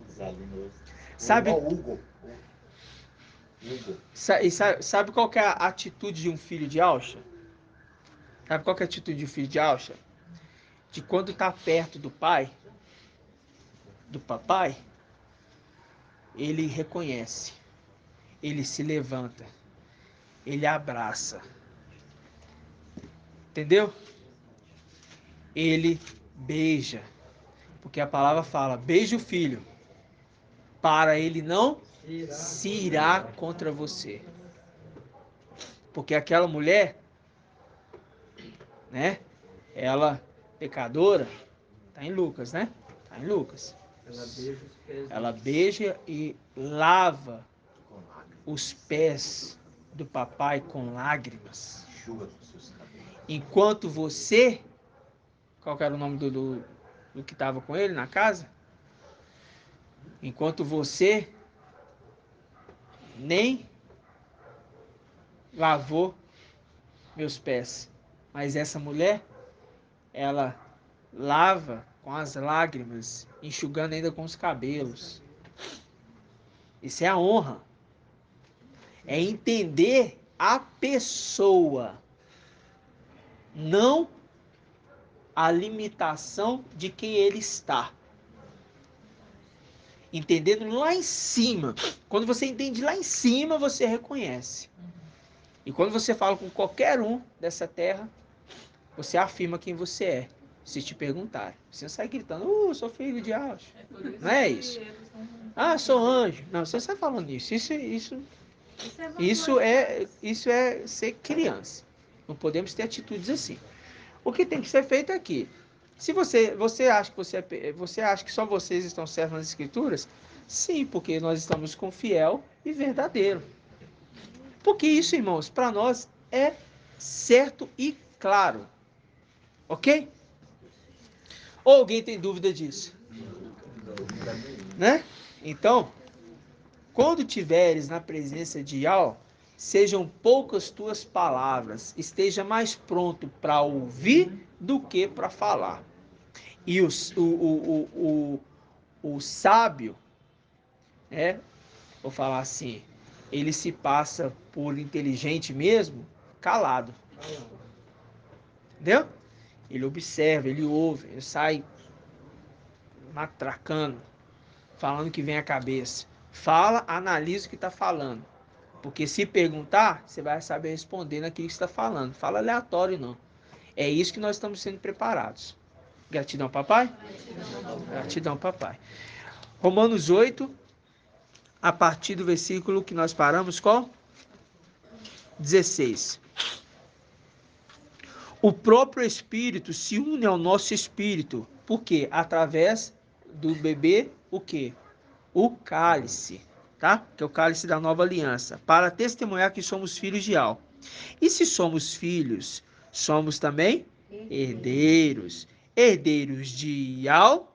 S5: os alunos.
S1: Sabe?
S5: O Hugo.
S1: Sabe qual que é a atitude de um filho de Alcha? Sabe qual que é a atitude de um filho de Alcha? De quando está perto do pai, do papai, ele reconhece, ele se levanta, ele abraça. Entendeu? Ele beija. Porque a palavra fala, beija o filho, para ele não se irar contra você. Porque aquela mulher, né? Ela, pecadora, tá em Lucas, né? Tá em Lucas. Ela beija e lava os pés do papai com lágrimas. Enquanto você, qual que era o nome do que estava com ele na casa? Enquanto você nem lavou meus pés. Mas essa mulher, ela lava com as lágrimas, enxugando ainda com os cabelos. Isso é a honra. É entender a pessoa, não a limitação de quem ele está. Entendendo lá em cima. Quando você entende lá em cima, você reconhece. E quando você fala com qualquer um dessa terra, você afirma quem você é. Se te perguntarem. Você não sai gritando, eu sou filho de Alcha. Não é isso. Sou anjo. Não, você não sai falando isso. Isso é ser criança. Não podemos ter atitudes assim. O que tem que ser feito é aqui. Se você acha que você acha que só vocês estão certos nas escrituras, sim, porque nós estamos com fiel e verdadeiro. Porque isso, irmãos, para nós é certo e claro. Ok? Ou alguém tem dúvida disso? Né? Então, quando tiveres na presença de Yahweh, sejam poucas tuas palavras, esteja mais pronto para ouvir do que para falar. E o sábio, vou falar assim, ele se passa por inteligente mesmo, calado. Entendeu? Ele observa, ele ouve, ele sai matracando, falando que vem à cabeça. Fala, analisa o que está falando. Porque se perguntar, você vai saber responder naquilo que está falando. Fala aleatório, não. É isso que nós estamos sendo preparados. Gratidão, papai? Gratidão, papai. Romanos 8, a partir do versículo que nós paramos, qual? 16. O próprio Espírito se une ao nosso espírito. Por quê? Através do bebê, o quê? O cálice, tá? Que é o cálice da nova aliança, para testemunhar que somos filhos de Al. E se somos filhos, somos também herdeiros. Herdeiros de Al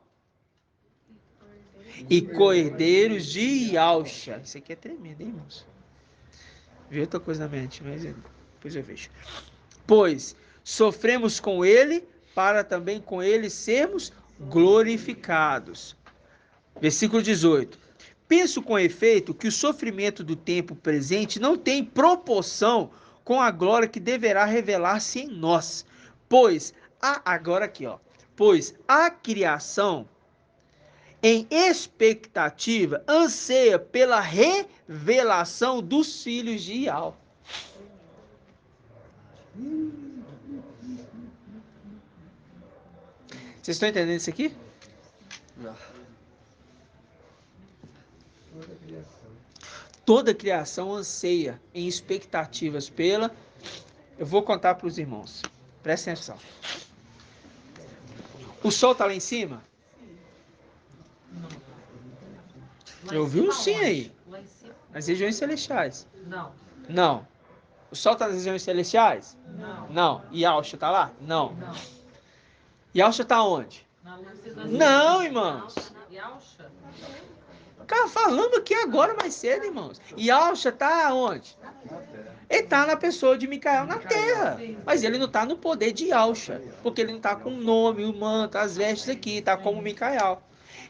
S1: e co-herdeiros de Yalcha. Isso aqui é tremendo, hein, irmãos? Vi outra coisa na mente, mas depois eu vejo. Pois sofremos com ele, para também com ele sermos glorificados. Versículo 18. Penso com efeito que o sofrimento do tempo presente não tem proporção com a glória que deverá revelar-se em nós. Pois a criação em expectativa anseia pela revelação dos filhos de Al. Vocês estão entendendo isso aqui? Toda a criação anseia em expectativas pela... Eu vou contar para os irmãos. Prestem atenção. O sol está lá em cima? Eu vi um sim aí. Nas regiões celestiais. Não. O sol está nas regiões celestiais? Não. E Yalcha está lá? Não. Yalcha está onde? Não, irmãos. Cara, falando aqui agora mais cedo, irmãos. Yalcha está onde? Ele está na pessoa de Micael na terra. Mas ele não está no poder de Yalcha. Porque ele não está com o nome, o manto, as vestes aqui. Está como Micael.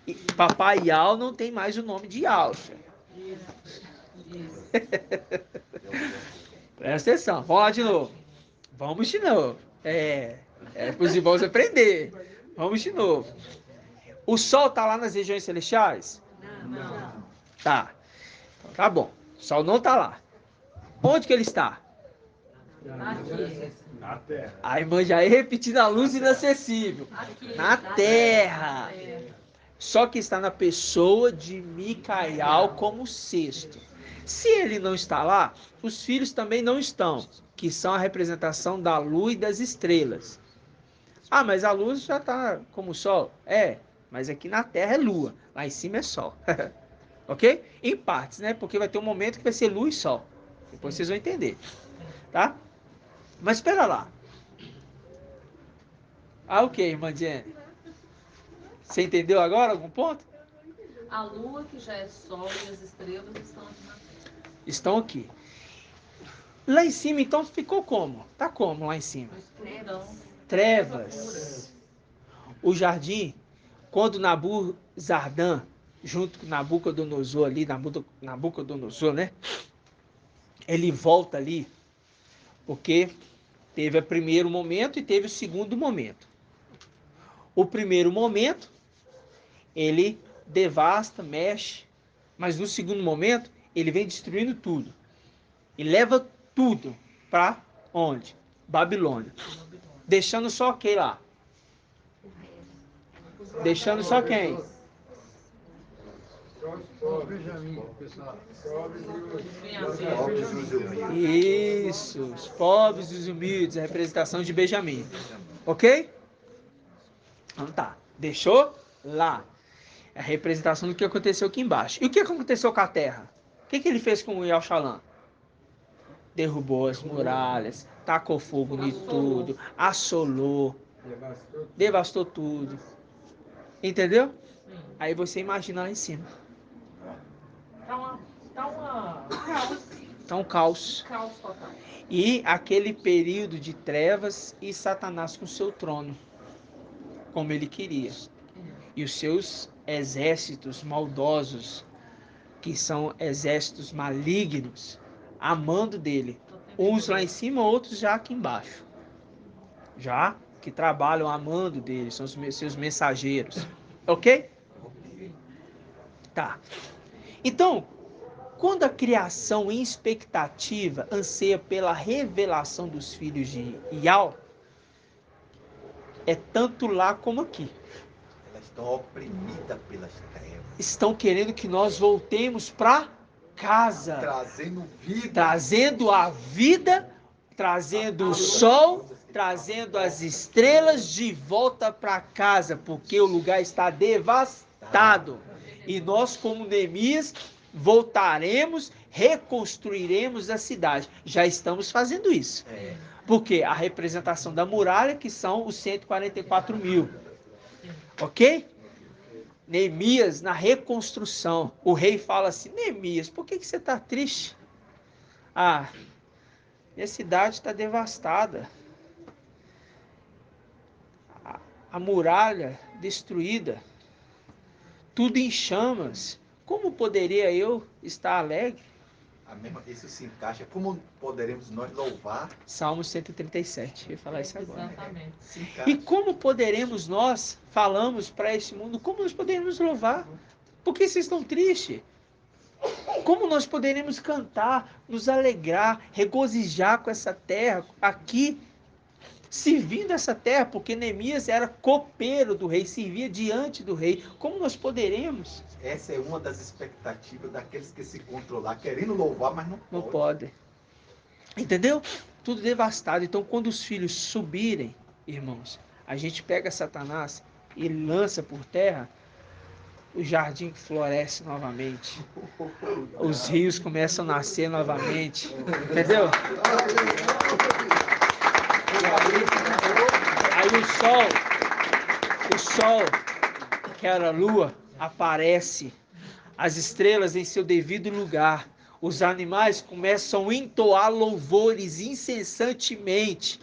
S1: E Papai Yal não tem mais o nome de Yalcha. Presta atenção. Vamos lá de novo. Vamos de novo. É para os irmãos aprender. Vamos de novo. O sol está lá nas regiões celestiais? Não. Tá. Tá bom. O sol não está lá. Onde que ele está?
S11: Na terra.
S1: A irmã já ia repetindo a luz inacessível. Na terra. Só que está na pessoa de Micael como sexto. Se ele não está lá, os filhos também não estão, que são a representação da lua e das estrelas. Ah, mas a luz já está como o sol? Mas aqui na terra é lua, lá em cima é sol. Ok? Em partes, né? Porque vai ter um momento que vai ser lua e sol. Depois vocês vão entender. Tá? Mas espera lá. Ok, irmã Jenny. Você entendeu agora algum ponto?
S4: A lua, que já é sol, e as estrelas estão aqui na terra.
S1: Estão aqui. Lá em cima, então, ficou como? Tá como lá em cima? Trevas. O jardim, quando Nabuzardan, junto com Nabucodonosor ali, Nabucodonosor, né? Ele volta ali, porque teve o primeiro momento e teve o segundo momento. O primeiro momento, ele devasta, mexe, mas no segundo momento, ele vem destruindo tudo. E leva tudo para onde? Babilônia. Deixando só quem lá? Deixando só quem? Isso, os pobres e os humildes, a representação de Benjamim. Ok? Então tá, deixou lá. É a representação do que aconteceu aqui embaixo. E o que aconteceu com a terra? O que ele fez com o Yalchalan? Derrubou as muralhas, tacou fogo em tudo, assolou, devastou tudo. Entendeu? Aí você imagina lá em cima. Tá um caos. E aquele período de trevas e Satanás com seu trono, como ele queria. E os seus exércitos maldosos, que são exércitos malignos, amando dele. Uns lá em cima, outros já aqui embaixo. Já que trabalham amando dele, são os seus mensageiros. Ok? Tá. Então, quando a criação em expectativa anseia pela revelação dos filhos de Yal, é tanto lá como aqui.
S8: Elas estão oprimidas pelas trevas.
S1: Estão querendo que nós voltemos para casa.
S8: Trazendo vida.
S1: Trazendo a vida, trazendo o sol trazendo as estrelas de volta para casa, porque o lugar está devastado. E nós, como Neemias, voltaremos, reconstruiremos a cidade. Já estamos fazendo isso. Porque a representação da muralha, que são os 144 mil. Ok? Neemias, na reconstrução, o rei fala assim: Neemias, por que você está triste? Ah, minha cidade está devastada. A muralha destruída. Tudo em chamas. Como poderia eu estar alegre?
S5: Isso se encaixa. Como poderemos nós louvar?
S1: Salmo 137. Eu ia falar isso agora.
S9: Exatamente.
S1: E como poderemos nós, falamos para esse mundo, como nós poderemos louvar? Por que vocês estão tristes? Como nós poderemos cantar, nos alegrar, regozijar com essa terra aqui, servindo essa terra, porque Neemias era copeiro do rei, servia diante do rei. Como nós poderemos?
S5: Essa é uma das expectativas daqueles que se controlar, querendo louvar, mas não
S1: pode. Entendeu? Tudo devastado. Então, quando os filhos subirem, irmãos, a gente pega Satanás e lança por terra, o jardim floresce novamente. Os rios começam a nascer novamente. Entendeu? Aí o sol, que era a lua, aparece. As estrelas em seu devido lugar. Os animais começam a entoar louvores incessantemente.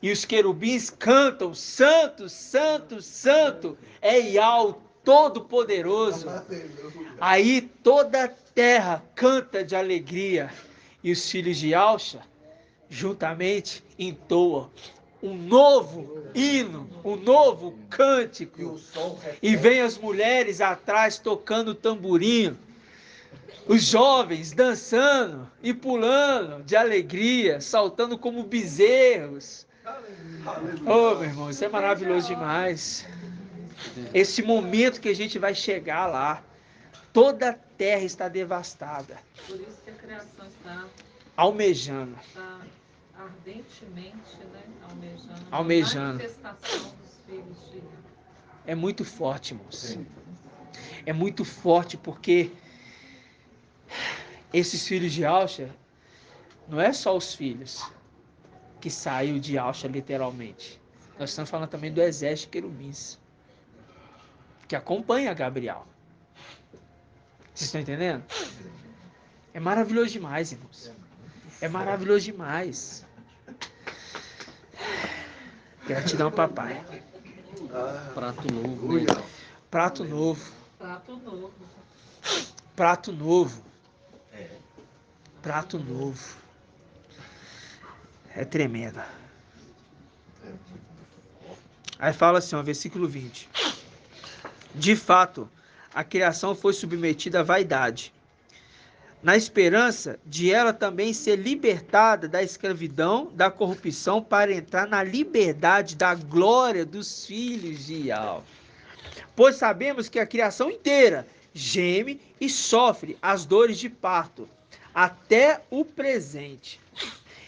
S1: E os querubins cantam: Santo, Santo, Santo é Yahweh Todo-Poderoso. Aí toda a terra canta de alegria. E os filhos de Alcha, juntamente, entoam um novo hino, um novo cântico. E vem as mulheres atrás tocando tamborim. Os jovens dançando e pulando de alegria, saltando como bezerros. Oh, meu irmão, isso é maravilhoso demais. Esse momento que a gente vai chegar lá, toda a terra está devastada.
S4: Por isso que a criação está
S1: almejando.
S4: Está ardentemente, né?
S1: Almejando.
S4: A manifestação dos filhos de Deus.
S1: É muito forte, irmãos. É muito forte porque esses filhos de Alcha, não é só os filhos que saiu de Alcha literalmente. Nós estamos falando também do exército de querubins, que acompanha Gabriel. Vocês estão entendendo? É maravilhoso demais, irmãos. É maravilhoso demais. Gratidão, papai.
S10: Prato novo, né?
S1: Prato novo.
S4: Prato novo.
S1: Prato novo. Prato novo. É tremendo. Aí fala assim, ó, versículo 20. De fato, a criação foi submetida à vaidade, na esperança de ela também ser libertada da escravidão, da corrupção, para entrar na liberdade da glória dos filhos de Yahweh. Pois sabemos que a criação inteira geme e sofre as dores de parto, até o presente.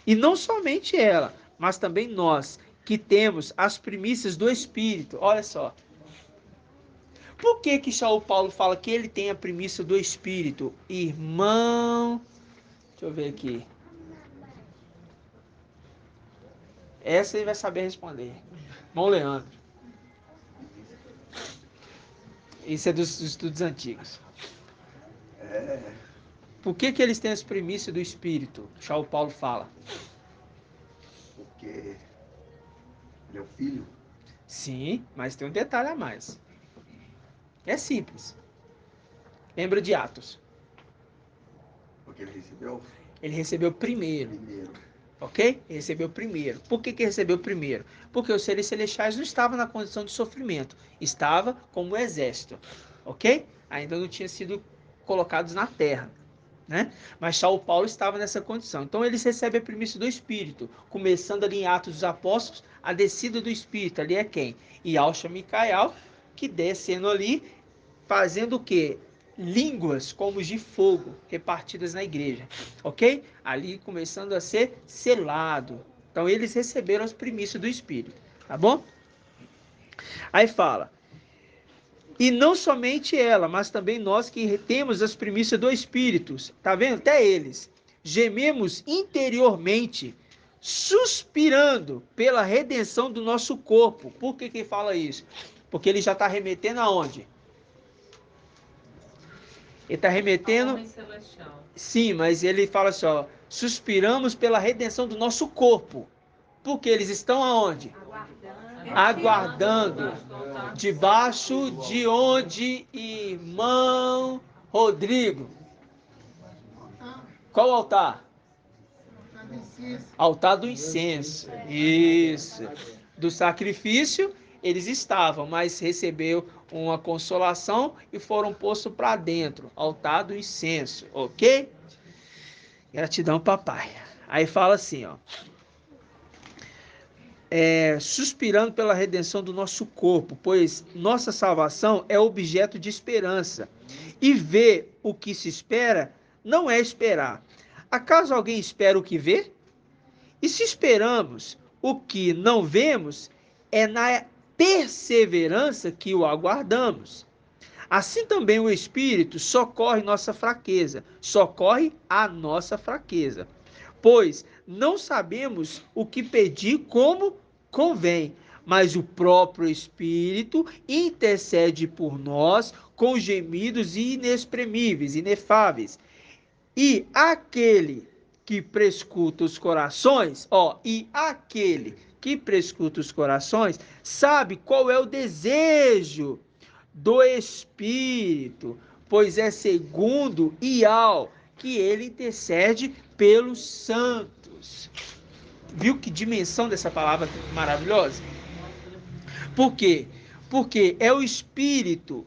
S1: E não somente ela, mas também nós, que temos as primícias do Espírito. Olha só. Por que São Paulo fala que ele tem a primícia do Espírito? Irmão, deixa eu ver aqui. Essa ele vai saber responder. Irmão Leandro. Isso é dos estudos antigos. Por que eles têm as primícias do Espírito? São Paulo fala.
S8: Porque ele é o filho.
S1: Sim, mas tem um detalhe a mais. É simples. Lembra de Atos?
S8: Porque ele recebeu?
S1: Ele recebeu primeiro. Ok? Ele recebeu primeiro. Por que recebeu primeiro? Porque os seres celestiais não estavam na condição de sofrimento. Estava como exército. Ok? Ainda não tinham sido colocados na terra. Né? Mas São Paulo estava nessa condição. Então eles recebem a primícia do Espírito. Começando ali em Atos dos Apóstolos, a descida do Espírito. Ali é quem? Yahshua Micael, que descendo ali, fazendo o quê? Línguas como de fogo repartidas na igreja, ok? Ali começando a ser selado, Então, eles receberam as primícias do Espírito, tá bom? Aí fala, e não somente ela, mas também nós que temos as primícias do Espírito, tá vendo? Até eles, gememos interiormente, suspirando pela redenção do nosso corpo. Por que fala isso? Porque ele já está remetendo aonde? Ele está remetendo... Sim, mas ele fala assim, ó, suspiramos pela redenção do nosso corpo. Porque eles estão aonde? Aguardando. Debaixo de onde, irmão Rodrigo? Qual altar? Altar do incenso. Isso. Do sacrifício, eles estavam, mas recebeu uma consolação e foram postos para dentro. Altar do incenso, ok? Gratidão, papai. Aí fala assim, ó. Suspirando pela redenção do nosso corpo, pois nossa salvação é objeto de esperança. E ver o que se espera não é esperar. Acaso alguém espera o que vê? E se esperamos o que não vemos, é na perseverança que o aguardamos. Assim também o Espírito socorre nossa fraqueza, socorre a nossa fraqueza. Pois não sabemos o que pedir como convém, mas o próprio Espírito intercede por nós com gemidos inexprimíveis, inefáveis. E aquele que prescuta os corações, sabe qual é o desejo do Espírito, pois é segundo Ial que ele intercede pelos santos. Viu que dimensão dessa palavra maravilhosa? Por quê? Porque é o Espírito,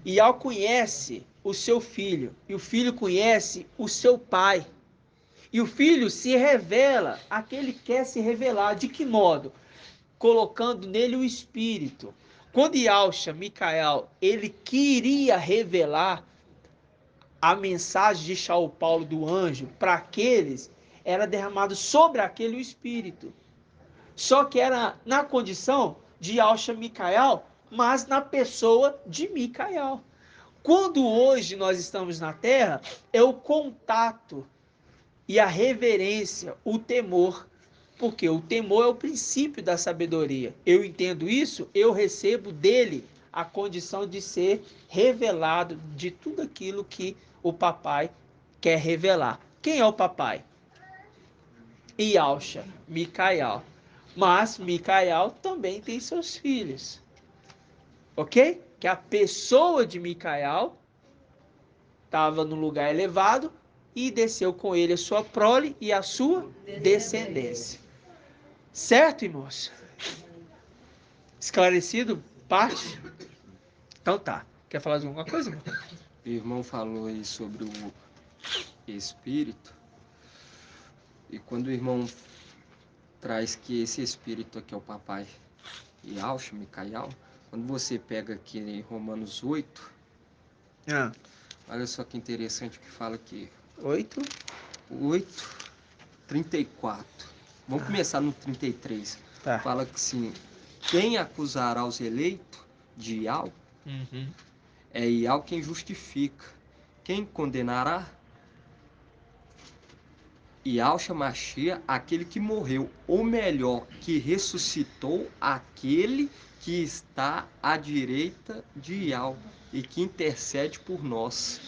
S1: Ial conhece o seu filho, e o filho conhece o seu pai. E o filho se revela a quem ele quer se revelar. De que modo? Colocando nele o Espírito. Quando Yahshua, Micael, ele queria revelar a mensagem de Shaul Paulo do anjo para aqueles, era derramado sobre aquele o Espírito. Só que era na condição de Yahshua, Micael, mas na pessoa de Micael. Quando hoje nós estamos na terra, é o contato e a reverência, o temor. Porque o temor é o princípio da sabedoria. Eu entendo isso, eu recebo dele a condição de ser revelado de tudo aquilo que o papai quer revelar. Quem é o papai? Yahshua, Micael. Mas Micael também tem seus filhos. Ok? Que a pessoa de Micael estava no lugar elevado e desceu com ele a sua prole e a sua descendência. Certo, irmãos? Esclarecido? Parte? Então tá. Quer falar de alguma coisa, irmão?
S10: O irmão falou aí sobre o Espírito. E quando o irmão traz que esse Espírito aqui é o papai Yahshua, Micael, quando você pega aqui em Romanos 8, olha só que interessante que fala aqui. 34. Vamos começar no 33. Tá. Fala que assim, quem acusará os eleitos de Ial, é Ial quem justifica. Quem condenará? Yahshua Mashiach, aquele que morreu, ou melhor, que ressuscitou, aquele que está à direita de Ial e que intercede por nós.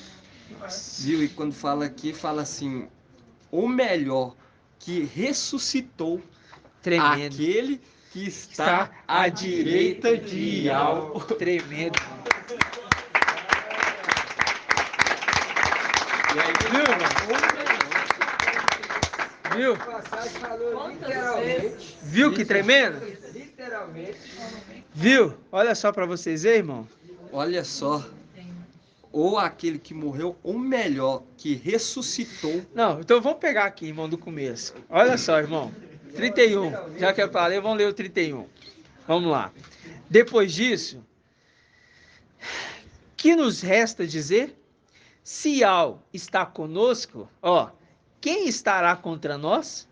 S10: Viu? E quando fala aqui, fala assim, ou melhor, que ressuscitou. Tremendo. Aquele que está à direita de Ial.
S1: Tremendo.
S10: E aí,
S1: viu? Viu que tremendo? Viu? Olha só para vocês aí, irmão.
S10: Olha só. Ou aquele que morreu, ou melhor, que ressuscitou.
S1: Não, então vamos pegar aqui, irmão, do começo. Olha só, irmão. 31. Já que eu falei, vamos ler o 31. Vamos lá. Depois disso, que nos resta dizer? Se Ial está conosco, quem estará contra nós?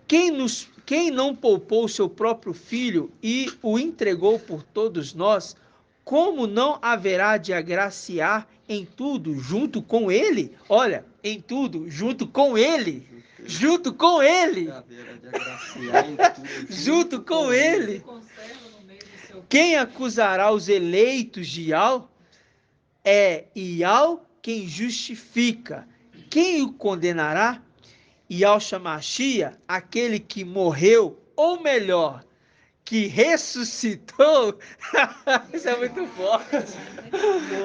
S1: Quem não poupou o seu próprio filho e o entregou por todos nós, como não haverá de agraciar em tudo junto com ele? Olha, em tudo junto com ele. Junto com ele. Junto com ele. Quem acusará os eleitos de Ial? É Ial quem justifica. Quem o condenará? Yahshua Mashiach, aquele que morreu, ou melhor, que ressuscitou. Isso é muito forte.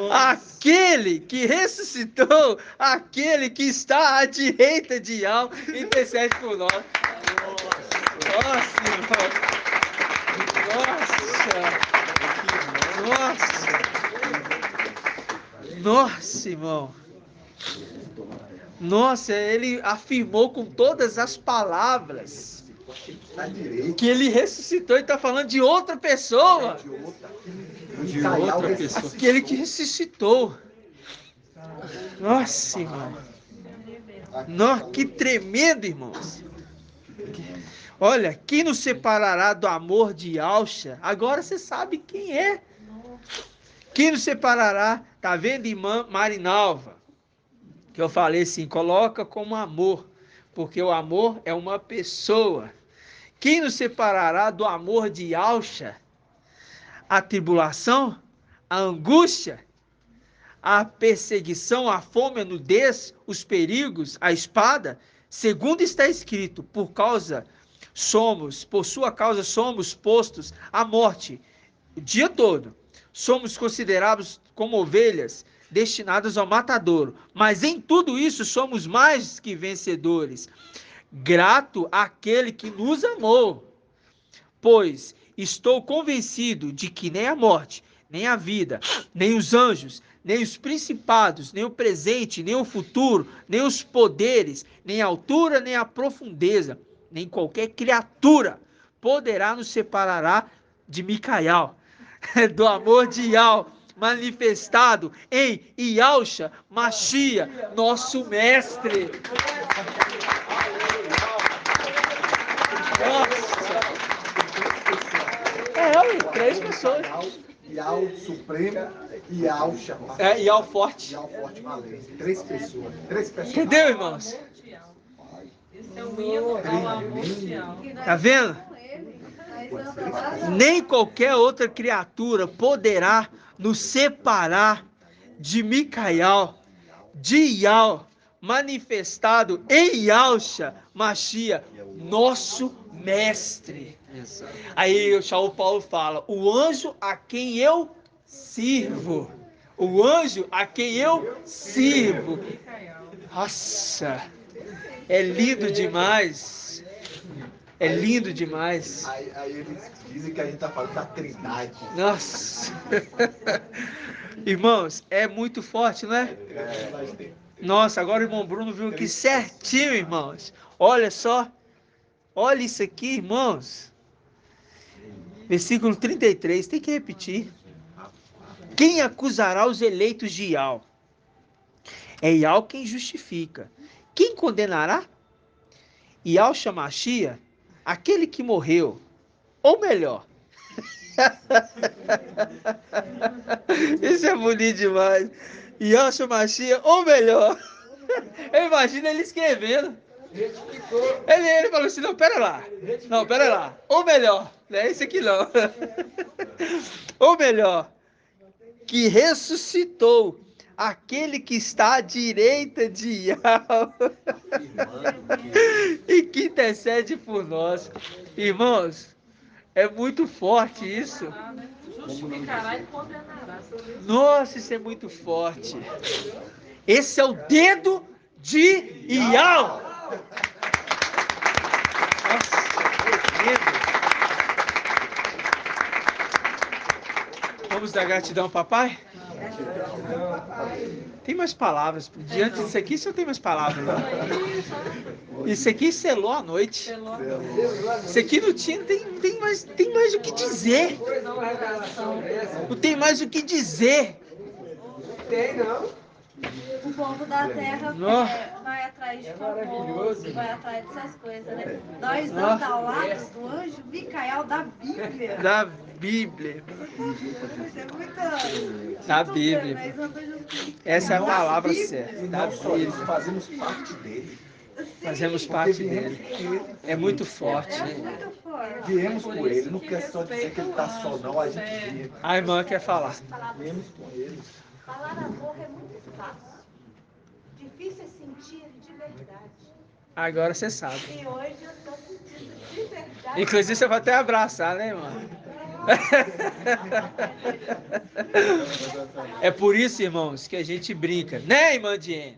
S1: Aquele que ressuscitou, aquele que está à direita de Yahweh, intercede por nós. Nossa, irmão. Nossa, irmão. Nossa, ele afirmou com todas as palavras que ele ressuscitou e está falando de outra pessoa. De outra pessoa. Aquele que ressuscitou. Nossa, irmão. Nossa, que tremendo, irmãos. Olha, quem nos separará do amor de Yahshua? Agora você sabe quem é. Quem nos separará? Tá vendo, irmã Marinalva? Que eu falei assim, coloca como amor, porque o amor é uma pessoa. Quem nos separará do amor de Yahshua? A tribulação, a angústia, a perseguição, a fome, a nudez, os perigos, a espada? Segundo está escrito, por sua causa somos postos à morte o dia todo. Somos considerados como ovelhas destinadas ao matadouro, mas em tudo isso somos mais que vencedores, grato àquele que nos amou, pois estou convencido de que nem a morte, nem a vida, nem os anjos, nem os principados, nem o presente, nem o futuro, nem os poderes, nem a altura, nem a profundeza, nem qualquer criatura poderá nos separar de Micael, do amor de Yahweh, manifestado em Yahshua Mashiach, nosso mestre. Nossa. Três pessoas.
S8: Ial Supremo e Yahshua.
S1: Ial Forte.
S8: Ial Forte Valente. Três pessoas.
S1: Entendeu, irmãos?
S4: Esse é o hino ao amor de Yahweh.
S1: Tá vendo? Nem qualquer outra criatura poderá nos separar de Micael, de Yahweh, manifestado em Yahshua Mashiach, nosso mestre. Aí o Shaul Paulo fala, o anjo a quem eu sirvo. O anjo a quem eu sirvo. Nossa, é lindo demais. É lindo demais.
S8: Aí eles dizem que a gente está falando da Trindade.
S1: Nossa. Irmãos, é muito forte, não é? Nossa, agora o irmão Bruno viu aqui certinho, irmãos. Olha só. Olha isso aqui, irmãos. Versículo 33, tem que repetir. Quem acusará os eleitos de Ial? É Ial quem justifica. Quem condenará? Yahshua Mashiach, aquele que morreu, ou melhor, isso é bonito demais, Yahshua Mashiach, ou melhor, eu imagino ele escrevendo, ele falou assim, não, pera lá, ou melhor, não é esse aqui não, ou melhor, que ressuscitou, aquele que está à direita de Yahweh e que intercede por nós. Irmãos, é muito forte isso.
S4: Justificará e condenará.
S1: Nossa, isso é muito forte. Esse é o dedo de Yahweh. Nossa, que medo. Vamos dar gratidão, papai? Tem mais palavras. Diante disso aqui, só tem mais palavras. Isso aqui selou a noite. Isso aqui não tinha, tem mais o que dizer. Não tem mais o que dizer.
S6: O povo da terra vai atrás atrás de
S1: É
S6: famoso,
S1: maravilhoso.
S6: vai atrás dessas coisas, né? Nós estamos ao lado do anjo Micael da Bíblia.
S1: Da Bíblia.
S6: Isso é muito...
S1: Da Bíblia.
S6: Nós andamos junto com Micael.
S1: Essa é a
S6: Da
S1: palavra
S6: Bíblia.
S1: certa.
S8: E
S1: Da
S8: não só isso,
S1: Bíblia.
S8: fazemos parte dele.
S1: Fazemos
S8: Porque
S1: parte
S8: viemos
S1: dele.
S8: com ele.
S1: É muito forte.
S6: É muito forte.
S8: Viemos com ele, não quer só dizer que ele está só, não. A gente vive.
S1: A irmã quer falar.
S8: Viemos com ele.
S13: Falar amor é muito fácil. Difícil é sentir de verdade.
S1: Agora você sabe.
S13: E hoje eu estou sentindo de verdade.
S1: Inclusive você vai até abraçar, né, irmã? É por isso, irmãos, que a gente brinca. Né, irmã Diene?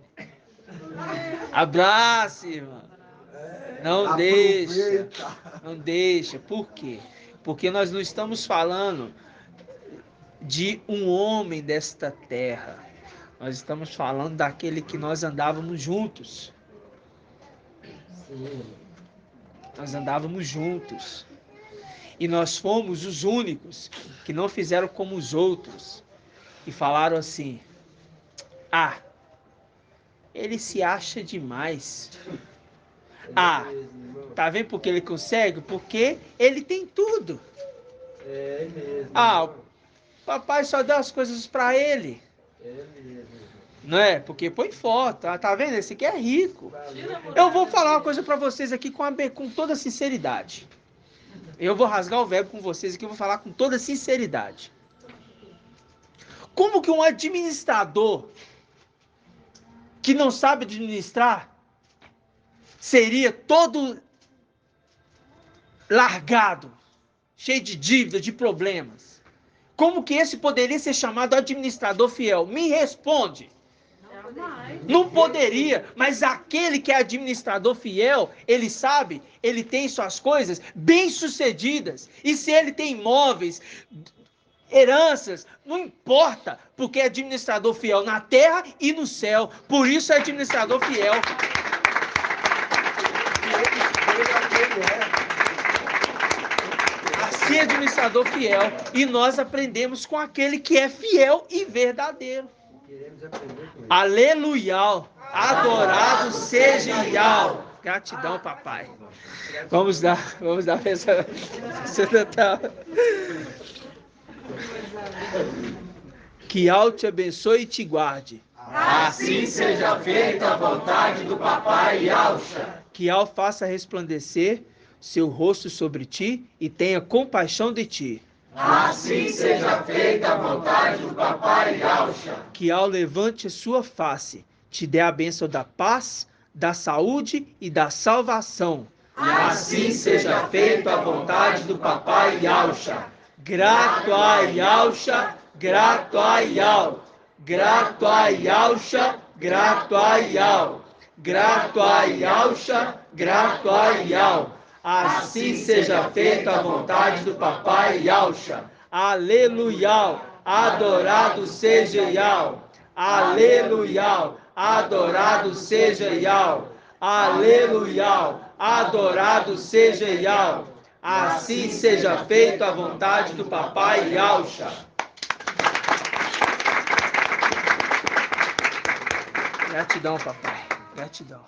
S1: Abrace, irmã. Não deixa. Não deixa. Por quê? Porque nós não estamos falando de um homem desta terra. Nós estamos falando daquele que nós andávamos juntos. Nós andávamos juntos. E nós fomos os únicos que não fizeram como os outros. E falaram assim: ah, ele se acha demais. Ah, tá vendo por que ele consegue? Porque ele tem tudo.
S2: É mesmo.
S1: Ah, o papai só deu as coisas para ele.
S2: É mesmo.
S1: Não é? Porque põe foto. Tá vendo? Esse aqui é rico. Eu vou falar uma coisa para vocês aqui com toda sinceridade. Eu vou rasgar o verbo com vocês aqui. Eu vou falar com toda sinceridade. Como que um administrador que não sabe administrar seria todo largado, cheio de dívida, de problemas? Como que esse poderia ser chamado administrador fiel? Me responde. Não poderia, mas aquele que é administrador fiel, ele sabe, ele tem suas coisas bem sucedidas. E se ele tem imóveis, heranças, não importa, porque é administrador fiel na terra e no céu. Por isso é administrador fiel. Assim é administrador fiel. E nós aprendemos com aquele que é fiel e verdadeiro. Aleluia! Adorado seja Yahweh. Gratidão, papai. Vamos dar essa. Que Yahweh te abençoe e te guarde.
S10: Assim seja feita a vontade do papai Yahshua.
S1: Que Yahweh faça resplandecer seu rosto sobre ti e tenha compaixão de ti.
S10: Assim seja feita a vontade do papai Yahshua.
S1: Que ao levante a sua face, te dê a bênção da paz, da saúde e da salvação.
S10: Assim seja feita a vontade do papai Yahshua.
S1: Grato a Yahshua, grato a Yahweh. Grato a Yahshua, grato a Yahweh. Grato a Yahshua, grato a Yahweh. Assim seja feita a vontade do papai Yahshua. Aleluia! Adorado seja Yahweh. Aleluia! Adorado seja Yahweh. Aleluia! Adorado seja Yahweh. Assim seja feita a vontade do papai Yahshua. Gratidão, papai. Gratidão.